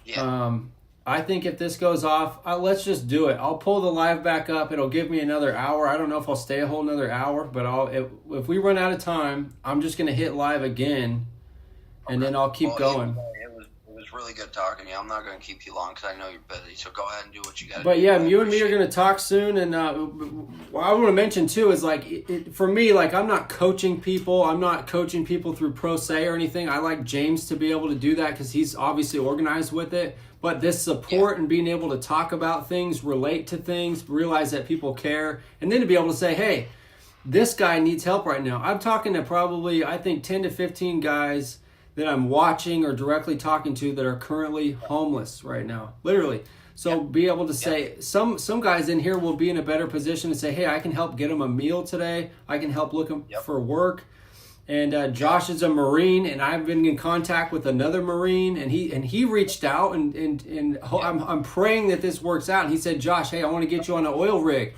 Yeah.
I think if this goes off, let's just do it. I'll pull the live back up. It'll give me another hour. I don't know if I'll stay a whole another hour, but if we run out of time, I'm just going to hit live again, and then I'll keep going.
It was really good talking to you. I'm not going to keep you long because I know you're busy, so go ahead and do what you got to do.
But yeah, you and me are going to talk soon, and what I want to mention too is like, for me, like, I'm not coaching people. I'm not coaching people through Pro Se or anything. I like James to be able to do that because he's obviously organized with it. But this support and being able to talk about things, relate to things, realize that people care, and then to be able to say, hey, this guy needs help right now. I'm talking to probably, I think, 10 to 15 guys that I'm watching or directly talking to that are currently homeless right now, literally. So be able to say, some guys in here will be in a better position to say, hey, I can help get them a meal today. I can help look them for work. And Josh is a Marine, and I've been in contact with another Marine, and he reached out, and I'm praying that this works out. And he said, Josh, hey, I want to get you on an oil rig.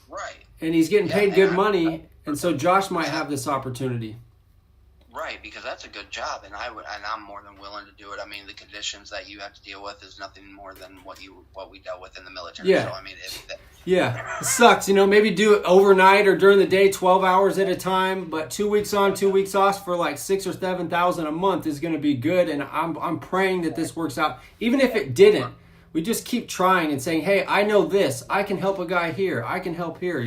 Right.
And he's getting paid good money, and so Josh might have this opportunity.
Right, because that's a good job, and I'm more than willing to do it. I mean, the conditions that you have to deal with is nothing more than what we dealt with in the military.
Yeah.
So I mean,
yeah, it sucks. Maybe do it overnight or during the day, 12 hours at a time. But 2 weeks on, 2 weeks off for like $6,000 or $7,000 a month is going to be good. And I'm praying that this works out. Even if it didn't, we just keep trying and saying, hey, I know this. I can help a guy here. I can help here.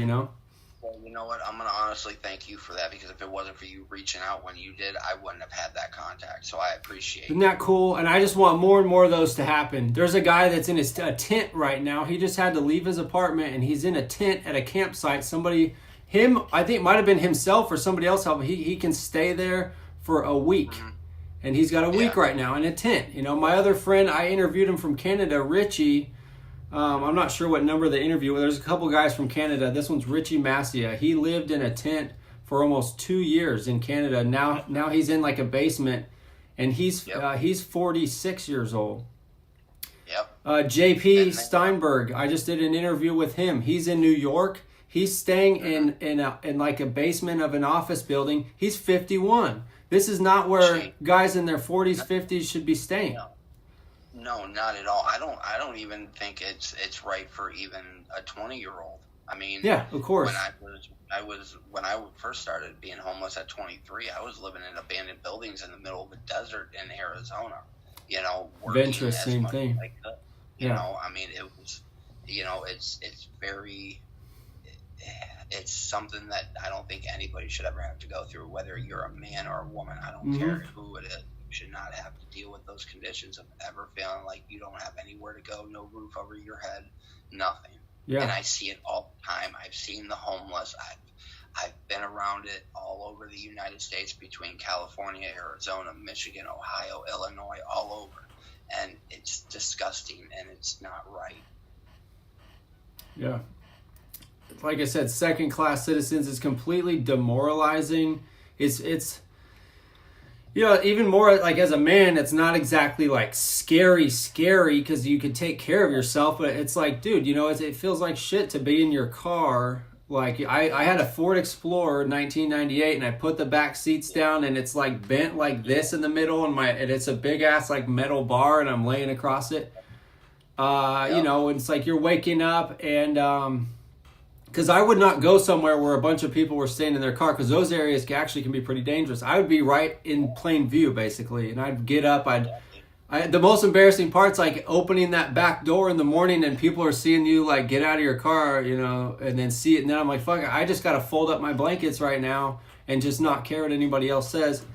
Well, you know what? I'm going to honestly thank you for that, because if it wasn't for you reaching out when you did, I wouldn't have had that contact. So I appreciate it.
Isn't that cool? And I just want more and more of those to happen. There's a guy that's in his tent right now. He just had to leave his apartment, and he's in a tent at a campsite. I think it might have been himself or somebody else helping. He can stay there for a week. Mm-hmm. And he's got a week right now in a tent. My other friend, I interviewed him from Canada, Richie. I'm not sure what number the interview was. There's a couple guys from Canada. This one's Richie Massia. He lived in a tent for almost 2 years in Canada. Now he's in like a basement, and he's 46 years old.
Yep.
JP Steinberg, I just did an interview with him. He's in New York. He's staying in like a basement of an office building. He's 51. This is not where guys in their 40s, 50s should be staying.
No, not at all. I don't even think it's right for even a 20-year-old. I mean,
yeah, of course.
When I first started being homeless at 23, I was living in abandoned buildings in the middle of a desert in Arizona. Working
Venture, same thing.
Like that. I mean, it was, it's very. It's something that I don't think anybody should ever have to go through, whether you're a man or a woman. I don't care who it is. You should not have to deal with those conditions of ever feeling like you don't have anywhere to go, no roof over your head, nothing.
Yeah.
And I see it all the time. I've seen the homeless. I've been around it all over the United States, between California, Arizona, Michigan, Ohio, Illinois, all over. And it's disgusting, and it's not right.
Yeah. Like I said, second-class citizens is completely demoralizing. It's even more like as a man, it's not exactly like scary because you could take care of yourself, but it's like, dude, it feels like shit to be in your car. Like I had a Ford Explorer 1998, and I put the back seats down, and it's like bent like this in the middle, and it's a big ass like metal bar, and I'm laying across it. It's like you're waking up, and because I would not go somewhere where a bunch of people were staying in their car, because those areas can be pretty dangerous. I would be right in plain view, basically, and I'd get up. The most embarrassing part's like opening that back door in the morning, and people are seeing you like get out of your car, and then see it, and then I'm like, fuck it, I just got to fold up my blankets right now and just not care what anybody else says.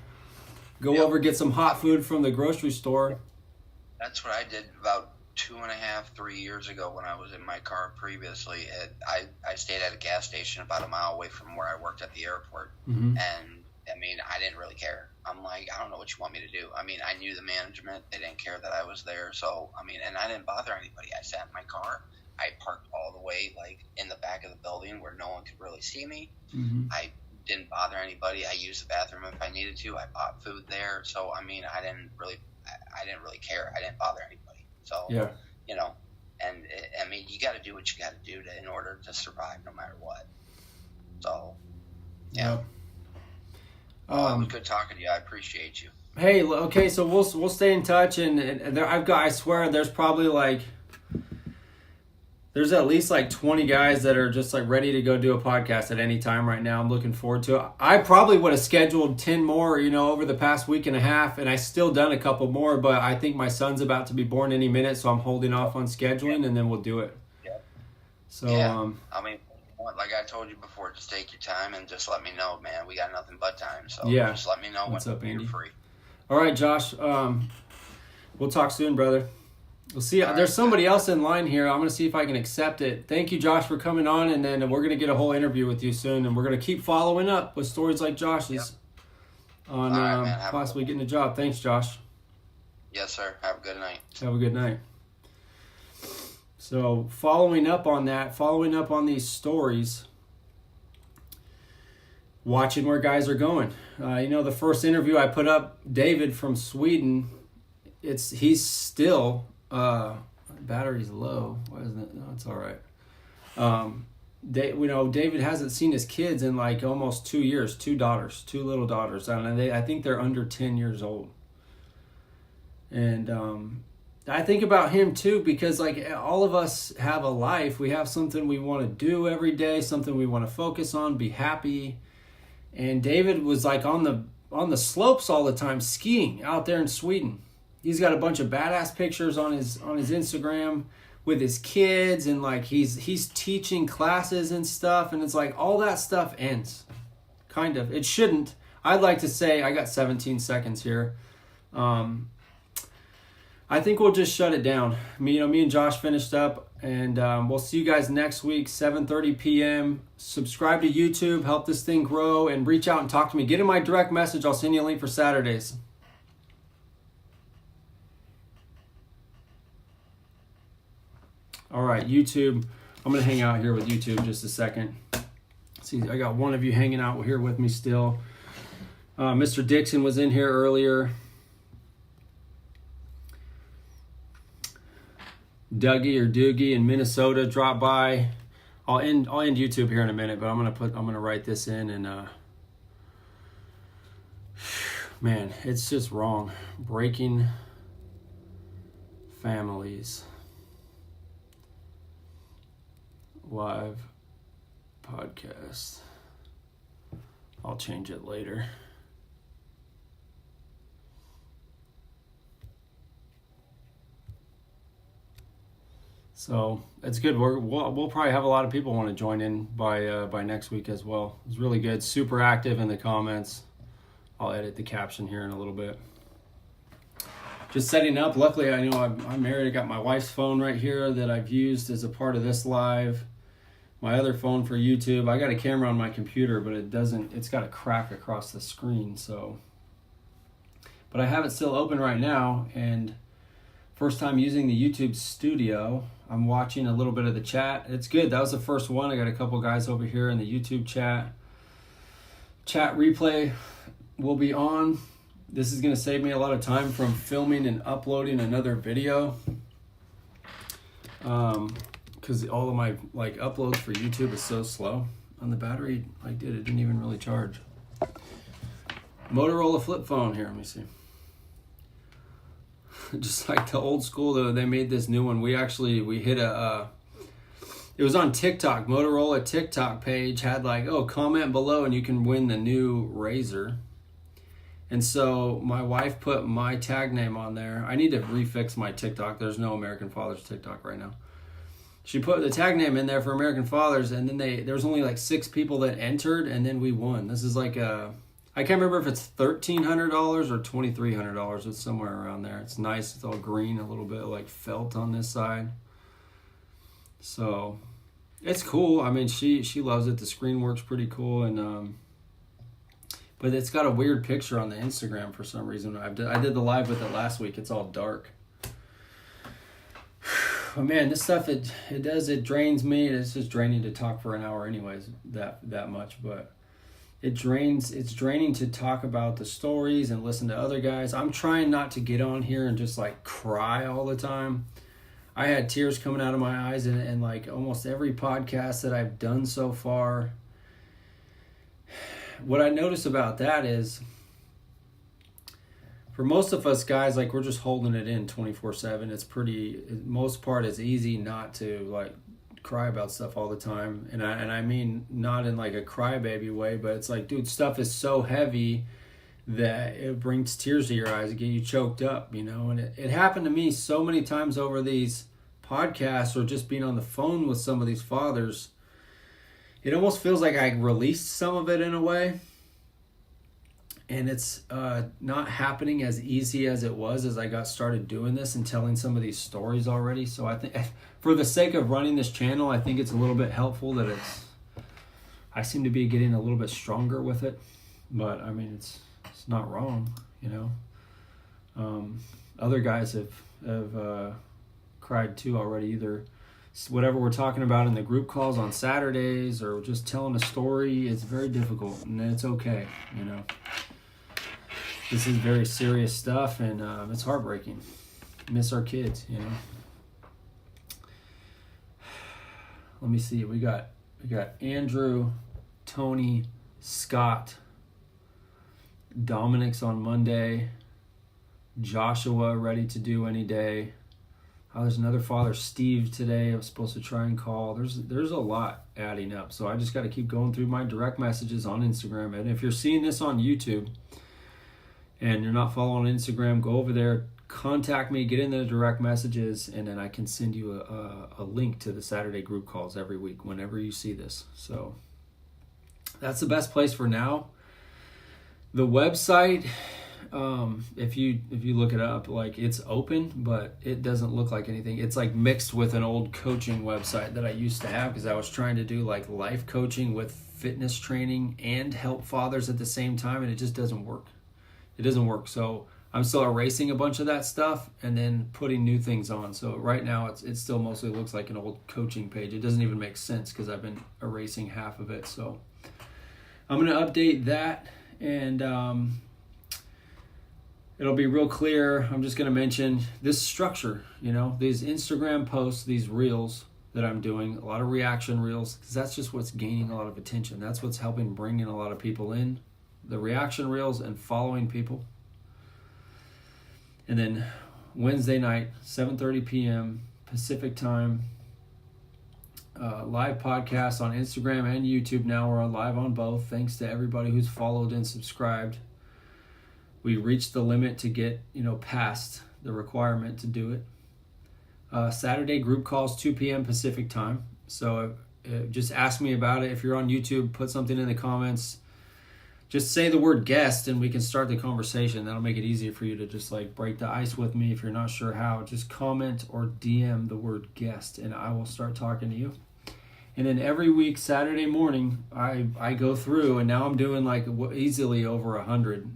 Go over, get some hot food from the grocery store.
That's what I did about 2.5, 3 years ago when I was in my car previously. I stayed at a gas station about a mile away from where I worked at the airport. Mm-hmm. And I mean, I didn't really care. I'm like, I don't know what you want me to do. I mean, I knew the management. They didn't care that I was there. So, I mean, and I didn't bother anybody. I sat in my car. I parked all the way like in the back of the building where no one could really see me. Mm-hmm. I didn't bother anybody. I used the bathroom if I needed to. I bought food there. So, I mean, I didn't really care. I didn't bother anybody. So,
yeah.
And I mean, you got to do what you got to do in order to survive no matter what. So, yeah. It was good talking to you. I appreciate you.
Hey, okay, so we'll stay in touch, and I swear there's probably like, there's at least like 20 guys that are just like ready to go do a podcast at any time right now. I'm looking forward to it. I probably would have scheduled 10 more, over the past week and a half, and I still done a couple more, but I think my son's about to be born any minute, so I'm holding off on scheduling, and then we'll do it.
Yeah.
So,
I mean, like I told you before, just take your time and just let me know, man. We got nothing but time, so just let me know when you're free.
All right, Josh. We'll talk soon, brother. We'll see. There's somebody else in line here. I'm going to see if I can accept it. Thank you, Josh, for coming on, and then we're going to get a whole interview with you soon, and we're going to keep following up with stories like Josh's on possibly getting a job. Thanks, Josh.
Yes, sir. Have a good night.
Have a good night. So following up on these stories, watching where guys are going. The first interview I put up, David from Sweden, he's still... battery's low. Why isn't it? No, it's all right. David hasn't seen his kids in like almost 2 years. 2 daughters, 2 little daughters. I think they're under 10 years old. And I think about him too, because like all of us have a life. We have something we want to do every day, something we want to focus on, be happy. And David was like on the slopes all the time, skiing out there in Sweden. He's got a bunch of badass pictures on his Instagram with his kids, and like he's teaching classes and stuff, and it's like all that stuff ends. Kind of. It shouldn't. I'd like to say, I got 17 seconds here. I think we'll just shut it down. Me and Josh finished up, and we'll see you guys next week, 7:30 p.m. Subscribe to YouTube, help this thing grow, and reach out and talk to me. Get in my direct message. I'll send you a link for Saturdays. All right, YouTube. I'm going to hang out here with YouTube just a second. See, I got one of you hanging out here with me still. Mr. Dixon was in here earlier. Dougie or Doogie in Minnesota dropped by. I'll end YouTube here in a minute, but I'm gonna write this in, and man, it's just wrong. Breaking families. Live podcast. I'll change it later. So it's good. We'll probably have a lot of people want to join in by next week as well. It's really good. Super active in the comments. I'll edit the caption here in a little bit. Just setting up. Luckily, I know I'm married. I got my wife's phone right here that I've used as a part of this live. My other phone for YouTube. I got a camera on my computer, but it's got a crack across the screen. So, but I have it still open right now, and first time using the YouTube studio. I'm watching a little bit of the chat. It's good. That was the first one. I got a couple guys over here in the YouTube chat. Chat replay will be on. This is going to save me a lot of time from filming and uploading another video. Because all of my uploads for YouTube is so slow. On the battery, it didn't even really charge. Motorola flip phone here. Let me see. Just like the old school, though, they made this new one. We hit it was on TikTok. Motorola TikTok page had comment below and you can win the new Razr. And so my wife put my tag name on there. I need to refix my TikTok. There's no American Fathers TikTok right now. She put the tag name in there for American Fathers, and then there was only 6 people that entered, and then we won. This is I can't remember if it's $1,300 or $2,300. It's somewhere around there. It's nice. It's all green, a little bit like felt on this side. So it's cool. I mean, she loves it. The screen works pretty cool, and but it's got a weird picture on the Instagram for some reason. I did the live with it last week. It's all dark. But man, this stuff it drains me. It's just draining to talk for an hour, anyways. That much, but. It's draining to talk about the stories and listen to other guys. I'm trying not to get on here and just cry all the time. I had tears coming out of my eyes in almost every podcast that I've done so far. What I notice about that is, for most of us guys, we're just holding it in 24/7. Most part it's easy not to cry about stuff all the time, and I mean not in a crybaby way, but it's dude, stuff is so heavy that it brings tears to your eyes and get you choked up, and it happened to me so many times over these podcasts or just being on the phone with some of these fathers. It almost feels like I released some of it in a way, and it's not happening as easy as it was as I got started doing this and telling some of these stories already. So I think for the sake of running this channel, I think it's a little bit helpful that I seem to be getting a little bit stronger with it. But I mean, it's not wrong, Other guys have cried too already, either whatever we're talking about in the group calls on Saturdays or just telling a story. It's very difficult, and it's okay, This is very serious stuff, and it's heartbreaking. Miss our kids, Let me see. We got We got Andrew, Tony, Scott, Dominic's on Monday, Joshua ready to do any day. There's another father, Steve, today. I was supposed to try and call. There's a lot adding up. So I just got to keep going through my direct messages on Instagram. And if you're seeing this on YouTube and you're not following Instagram, go over there, contact me, get in the direct messages, and then I can send you a link to the Saturday group calls every week whenever you see this. So that's the best place for now. The website, if you look it up, like, it's open, but it doesn't look like anything. It's like mixed with an old coaching website that I used to have, because I was trying to do like life coaching with fitness training and help fathers at the same time, and it just doesn't work. It doesn't work. So I'm still erasing a bunch of that stuff and then putting new things on. So right now it still mostly looks like an old coaching page. It doesn't even make sense because I've been erasing half of it. So I'm going to update that, and it'll be real clear. I'm just going to mention this structure, these Instagram posts, these reels that I'm doing, a lot of reaction reels, because that's just what's gaining a lot of attention. That's what's helping bring in a lot of people in, the reaction reels and following people. And then Wednesday night, 7:30 p.m. Pacific time, live podcast on Instagram and YouTube. Now we're on live on both. Thanks to everybody who's followed and subscribed. We reached the limit to get, past the requirement to do it. Saturday group calls, 2 p.m. Pacific time. So just ask me about it. If you're on YouTube, put something in the comments. Just say the word guest and we can start the conversation. That'll make it easier for you to just like break the ice with me. If you're not sure how, just comment or DM the word guest and I will start talking to you. And then every week, Saturday morning, I go through, and now I'm doing like easily over 100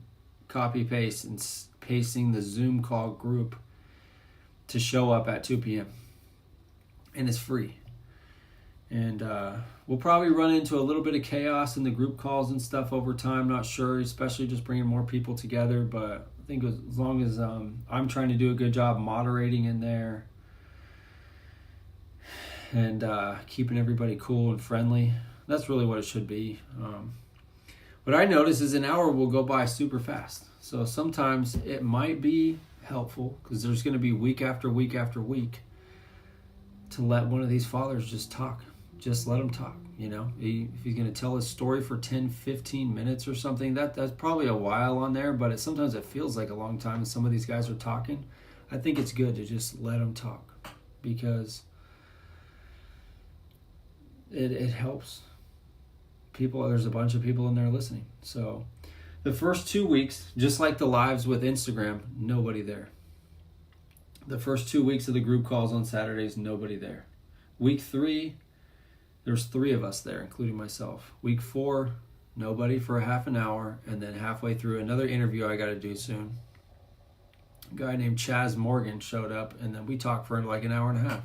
copy paste and pasting the Zoom call group to show up at 2 p.m. And it's free. And we'll probably run into a little bit of chaos in the group calls and stuff over time. Not sure, especially just bringing more people together. But I think as long as I'm trying to do a good job moderating in there and keeping everybody cool and friendly, that's really what it should be. What I notice is an hour will go by super fast. So sometimes it might be helpful, because there's going to be week after week after week, to let one of these fathers just talk. Just let him talk, If he's going to tell his story for 10, 15 minutes or something, that's probably a while on there, but sometimes it feels like a long time. And some of these guys are talking. I think it's good to just let them talk, because it helps people. There's a bunch of people in there listening. So the first 2 weeks, just like the lives with Instagram, nobody there. The first 2 weeks of the group calls on Saturdays, nobody there. Week 3, there's 3 of us there, including myself. Week 4, nobody for a half an hour, and then halfway through, another interview I got to do soon. A guy named Chaz Morgan showed up, and then we talked for like an hour and a half.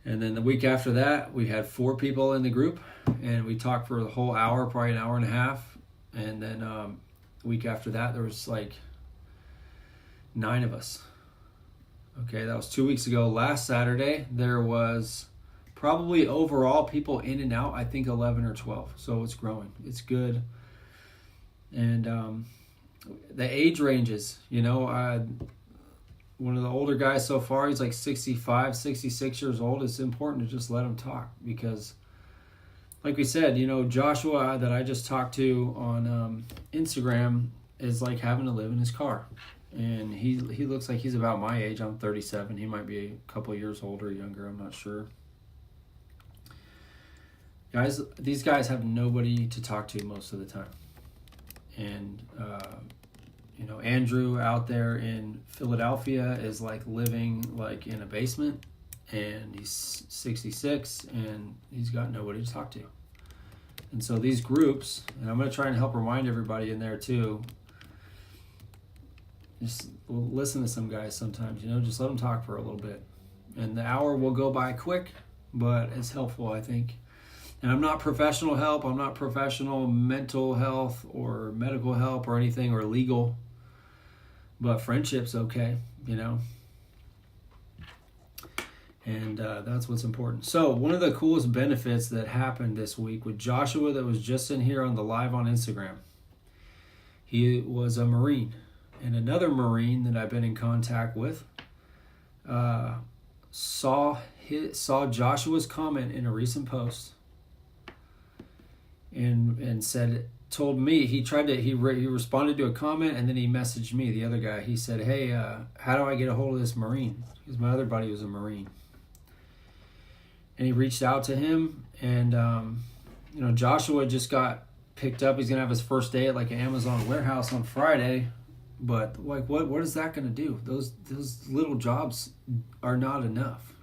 And then the week after that, we had 4 people in the group, and we talked for the whole hour, probably an hour and a half. And then the week after that, there was like 9 of us. Okay, that was 2 weeks ago. Last Saturday, there was probably overall people in and out, I think 11 or 12. So it's growing. It's good. And the age ranges, one of the older guys so far, he's like 65, 66 years old. It's important to just let him talk, because like we said, Joshua that I just talked to on Instagram is like having to live in his car. And he looks like he's about my age. I'm 37. He might be a couple years older or younger. I'm not sure. These guys have nobody to talk to most of the time. And, Andrew out there in Philadelphia is like living like in a basement, and he's 66 and he's got nobody to talk to. And so these groups, and I'm going to try and help remind everybody in there too, just listen to some guys sometimes, just let them talk for a little bit. And the hour will go by quick, but it's helpful, I think. And I'm not professional help. I'm not professional mental health or medical help or anything, or legal. But friendship's okay, And that's what's important. So one of the coolest benefits that happened this week with Joshua that was just in here on the live on Instagram, he was a Marine. And another Marine that I've been in contact with saw Joshua's comment in a recent post and told me, he responded to a comment, and then he messaged me, the other guy. He said, hey, how do I get a hold of this Marine? Because my other buddy was a Marine. And he reached out to him, and Joshua just got picked up. He's gonna have his first day at like an Amazon warehouse on Friday, but like, what is that gonna do? Those little jobs are not enough,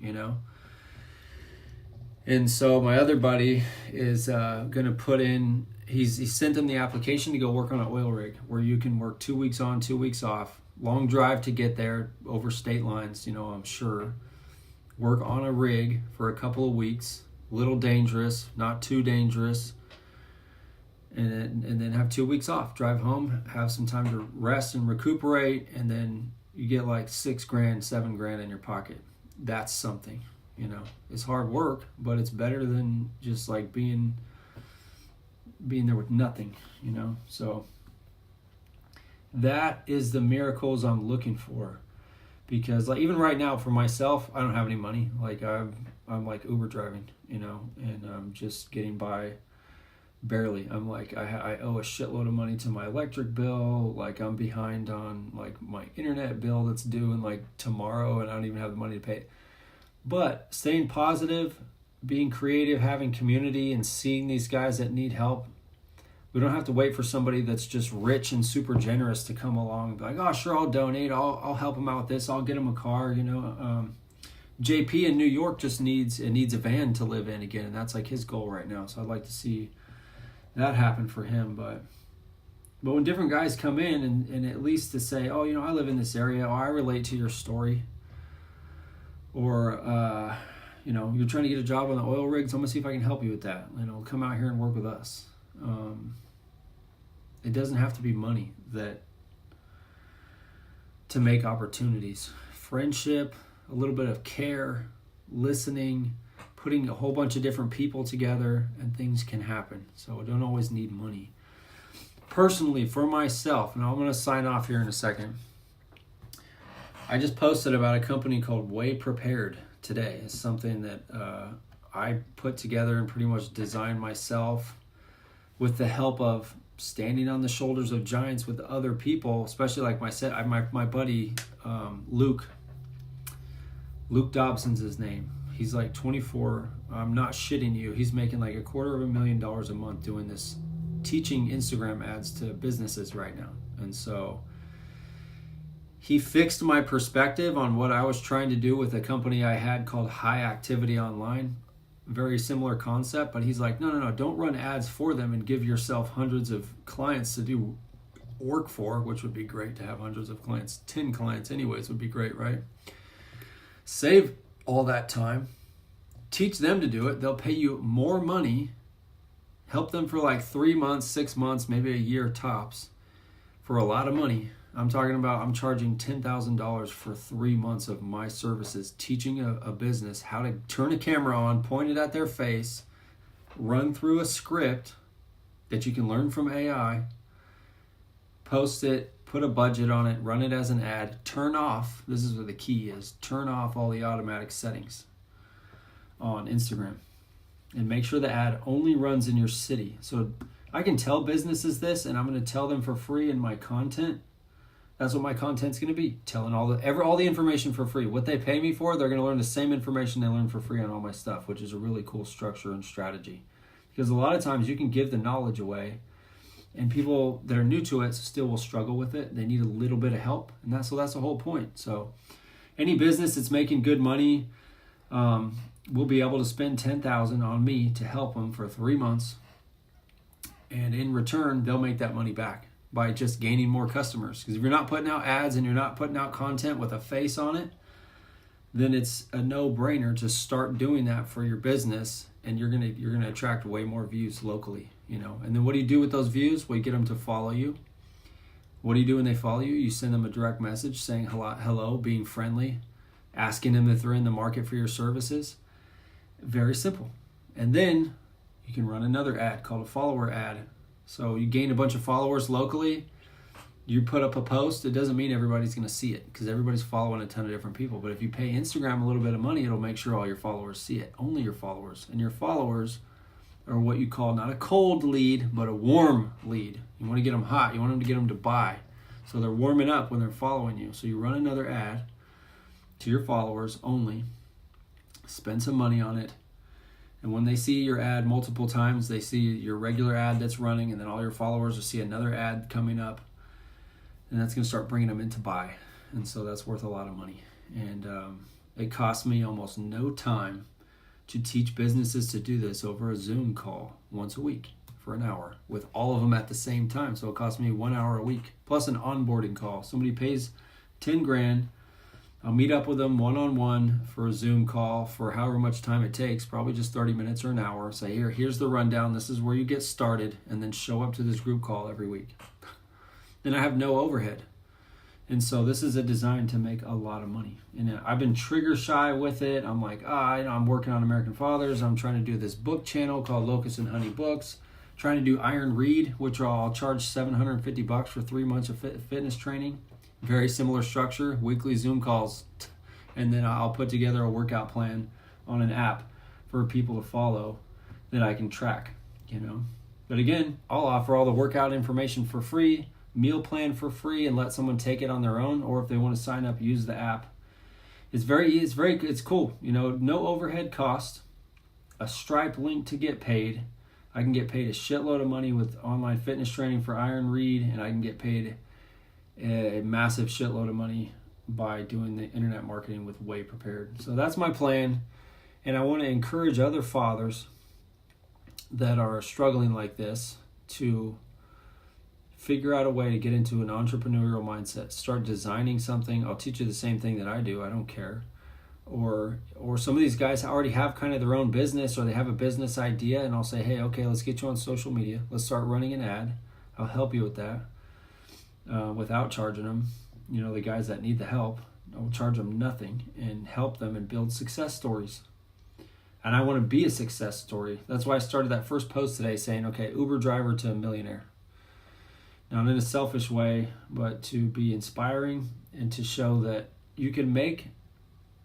And so my other buddy is gonna put in. He sent him the application to go work on an oil rig where you can work 2 weeks on, 2 weeks off. Long drive to get there over state lines, I'm sure. Work on a rig for a couple of weeks, little dangerous, not too dangerous, and then have 2 weeks off. Drive home, have some time to rest and recuperate, and then you get like $6,000, $7,000 in your pocket. That's something, It's hard work, but it's better than just like being there with nothing, So that is the miracles I'm looking for. Because like even right now for myself, I don't have any money. Like I'm like Uber driving, and I'm just getting by barely. I'm like I owe a shitload of money to my electric bill. Like I'm behind on like my internet bill that's due in like tomorrow, and I don't even have the money to pay it. But staying positive, being creative, having community, and seeing these guys that need help. We don't have to wait for somebody that's just rich and super generous to come along and be like, oh, sure, I'll donate. I'll help him out with this. I'll get him a car, JP in New York just needs a van to live in again, and that's like his goal right now. So I'd like to see that happen for him. But when different guys come in and at least to say, oh, I live in this area, or I relate to your story, or, you're trying to get a job on the oil rigs, I'm going to see if I can help you with that. Come out here and work with us. It doesn't have to be money to make opportunities. Friendship, a little bit of care, listening, putting a whole bunch of different people together, and things can happen. So I don't always need money. Personally, for myself, and I'm going to sign off here in a second, I just posted about a company called Way Prepared today. It's something that I put together and pretty much designed myself with the help of standing on the shoulders of giants with other people, especially like my buddy Luke Dobson's his name. He's like 24. I'm not shitting you. He's making like $250,000 a month doing this, teaching Instagram ads to businesses right now. And so he fixed my perspective on what I was trying to do with a company I had called High Activity Online. Very similar concept, but he's like, no, don't run ads for them and give yourself hundreds of clients to do work for, which would be great to have hundreds of clients. 10 clients anyways would be great, right? Save all that time, teach them to do it. They'll pay you more money, help them for like 3 months, 6 months, maybe a year tops, for a lot of money. I'm charging $10,000 for 3 months of my services, teaching a business how to turn a camera on, point it at their face, run through a script that you can learn from AI, post it, put a budget on it, run it as an ad, turn off, this is where the key is, turn off all the automatic settings on Instagram, and make sure the ad only runs in your city. So I can tell businesses this, and I'm going to tell them for free in my content. That's what my content's going to be, telling all the information for free. What they pay me for, they're going to learn the same information they learn for free on all my stuff, which is a really cool structure and strategy. Because a lot of times you can give the knowledge away, and people that are new to it still will struggle with it. They need a little bit of help, and that's the whole point. So any business that's making good money will be able to spend $10,000 on me to help them for 3 months, and in return, they'll make that money back by just gaining more customers. Because if you're not putting out ads and you're not putting out content with a face on it, then it's a no-brainer to start doing that for your business, and you're gonna attract way more views locally, And then what do you do with those views? Well, you get them to follow you. What do you do when they follow you? You send them a direct message saying hello, being friendly, asking them if they're in the market for your services. Very simple. And then you can run another ad called a follower ad. So you gain a bunch of followers locally, you put up a post. It doesn't mean everybody's going to see it because everybody's following a ton of different people. But if you pay Instagram a little bit of money, it'll make sure all your followers see it. Only your followers. And your followers are what you call not a cold lead, but a warm lead. You want to get them hot. You want them to get them to buy. So they're warming up when they're following you. So you run another ad to your followers only. Spend some money on it. And when they see your ad multiple times, they see your regular ad that's running, and then all your followers will see another ad coming up. And that's going to start bringing them in to buy. And so that's worth a lot of money. And it costs me almost no time to teach businesses to do this over a Zoom call once a week for an hour with all of them at the same time. So it costs me 1 hour a week plus an onboarding call. Somebody pays 10 grand. I'll meet up with them one-on-one for a Zoom call for however much time it takes, probably just 30 minutes or an hour. Say, here's the rundown. This is where you get started, and then show up to this group call every week. Then I have no overhead. And so this is a design to make a lot of money. And I've been trigger shy with it. I'm like, I'm working on American Fathers. I'm trying to do this book channel called Locust and Honey Books. Trying to do Iron Read, which I'll charge $750 for 3 months of fitness training. Very similar structure, weekly Zoom calls, and then I'll put together a workout plan on an app for people to follow that I can track, But again, I'll offer all the workout information for free, meal plan for free, and let someone take it on their own, or if they want to sign up, use the app. It's cool, no overhead cost, a Stripe link to get paid. I can get paid a shitload of money with online fitness training for Iron Read, and I can get paid a massive shitload of money by doing the internet marketing with Way Prepared. So that's my plan, and I want to encourage other fathers that are struggling like this to figure out a way to get into an entrepreneurial mindset. Start designing something. I'll teach you the same thing that I do. I don't care. Or some of these guys already have kind of their own business, or they have a business idea, and I'll say, hey, okay, let's get you on social media. Let's start running an ad. I'll help you with that. Without charging them, the guys that need the help, I'll charge them nothing and help them and build success stories. And I want to be a success story. That's why I started that first post today saying, okay, Uber driver to a millionaire. Not in a selfish way, but to be inspiring and to show that you can make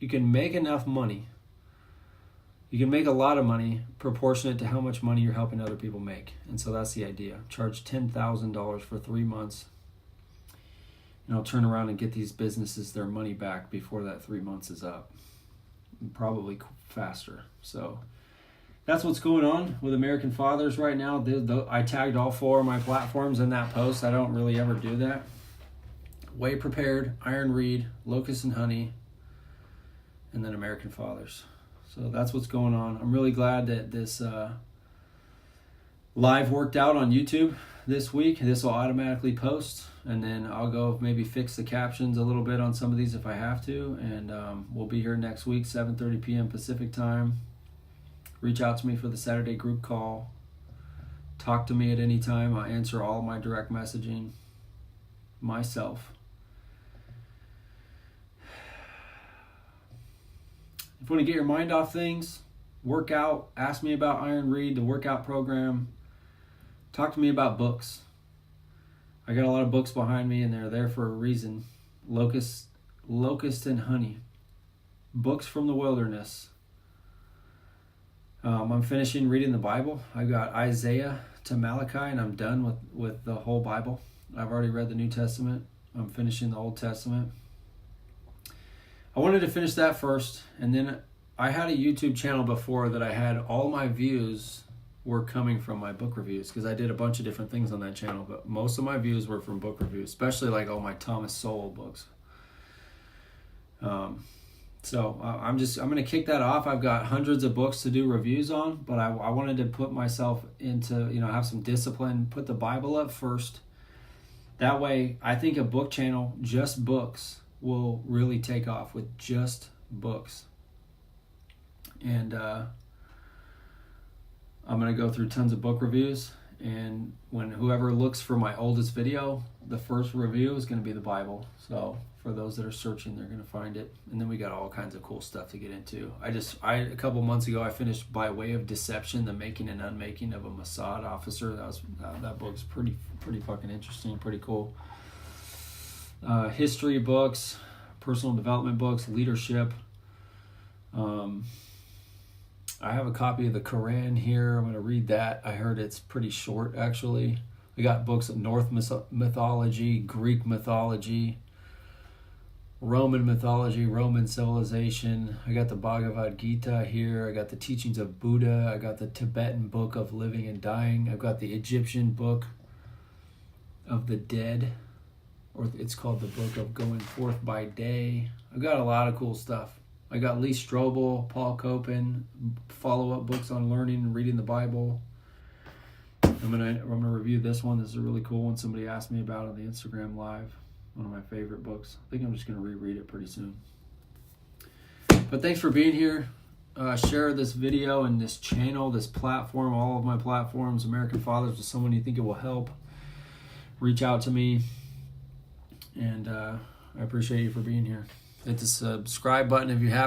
enough money. You can make a lot of money proportionate to how much money you're helping other people make. And so that's the idea. Charge $10,000 for 3 months. And I'll turn around and get these businesses their money back before that 3 months is up. Probably faster. So that's what's going on with American Fathers right now. I tagged all 4 of my platforms in that post. I don't really ever do that. Way Prepared, Iron Read, Locust and Honey, and then American Fathers. So that's what's going on. I'm really glad that this live worked out on YouTube this week. This will automatically post, and then I'll go maybe fix the captions a little bit on some of these if I have to, and we'll be here next week, 7:30 p.m. Pacific time. Reach out to me for the Saturday group call. Talk to me at any time. I answer all my direct messaging myself. If you want to get your mind off things, work out, ask me about Iron Read, the workout program. Talk to me about books. I got a lot of books behind me, and they're there for a reason. Locust and Honey. Books from the wilderness. I'm finishing reading the Bible. I got Isaiah to Malachi, and I'm done with the whole Bible. I've already read the New Testament. I'm finishing the Old Testament. I wanted to finish that first, and then I had a YouTube channel before that I had all my views were coming from my book reviews, because I did a bunch of different things on that channel, but most of my views were from book reviews, especially like all my Thomas Sowell books. So I'm going to kick that off. I've got hundreds of books to do reviews on, but I wanted to put myself into, have some discipline, put the Bible up first. That way, I think a book channel, just books, will really take off with just books. And I'm going to go through tons of book reviews, And when whoever looks for my oldest video, the first review is going to be the Bible. So for those that are searching, they're going to find it. And then we got all kinds of cool stuff to get into. A couple months ago, I finished By Way of Deception: The Making and Unmaking of a Mossad Officer. That book's pretty fucking interesting, pretty cool. History books, personal development books, leadership. I have a copy of the Quran here. I'm going to read that. I heard it's pretty short, actually. We got books of Norse mythology, Greek mythology, Roman mythology, Roman civilization. I got the Bhagavad Gita here. I got the teachings of Buddha. I got the Tibetan book of living and dying. I've got the Egyptian book of the dead, or it's called the Book of Going Forth by Day. I've got a lot of cool stuff. I got Lee Strobel, Paul Copan, follow-up books on learning and reading the Bible. I'm gonna review this one. This is a really cool one. Somebody asked me about it on the Instagram Live. One of my favorite books. I think I'm just gonna reread it pretty soon. But thanks for being here. Share this video and this channel, this platform, all of my platforms, American Fathers, with someone you think it will help. Reach out to me, and I appreciate you for being here. Hit the subscribe button if you haven't.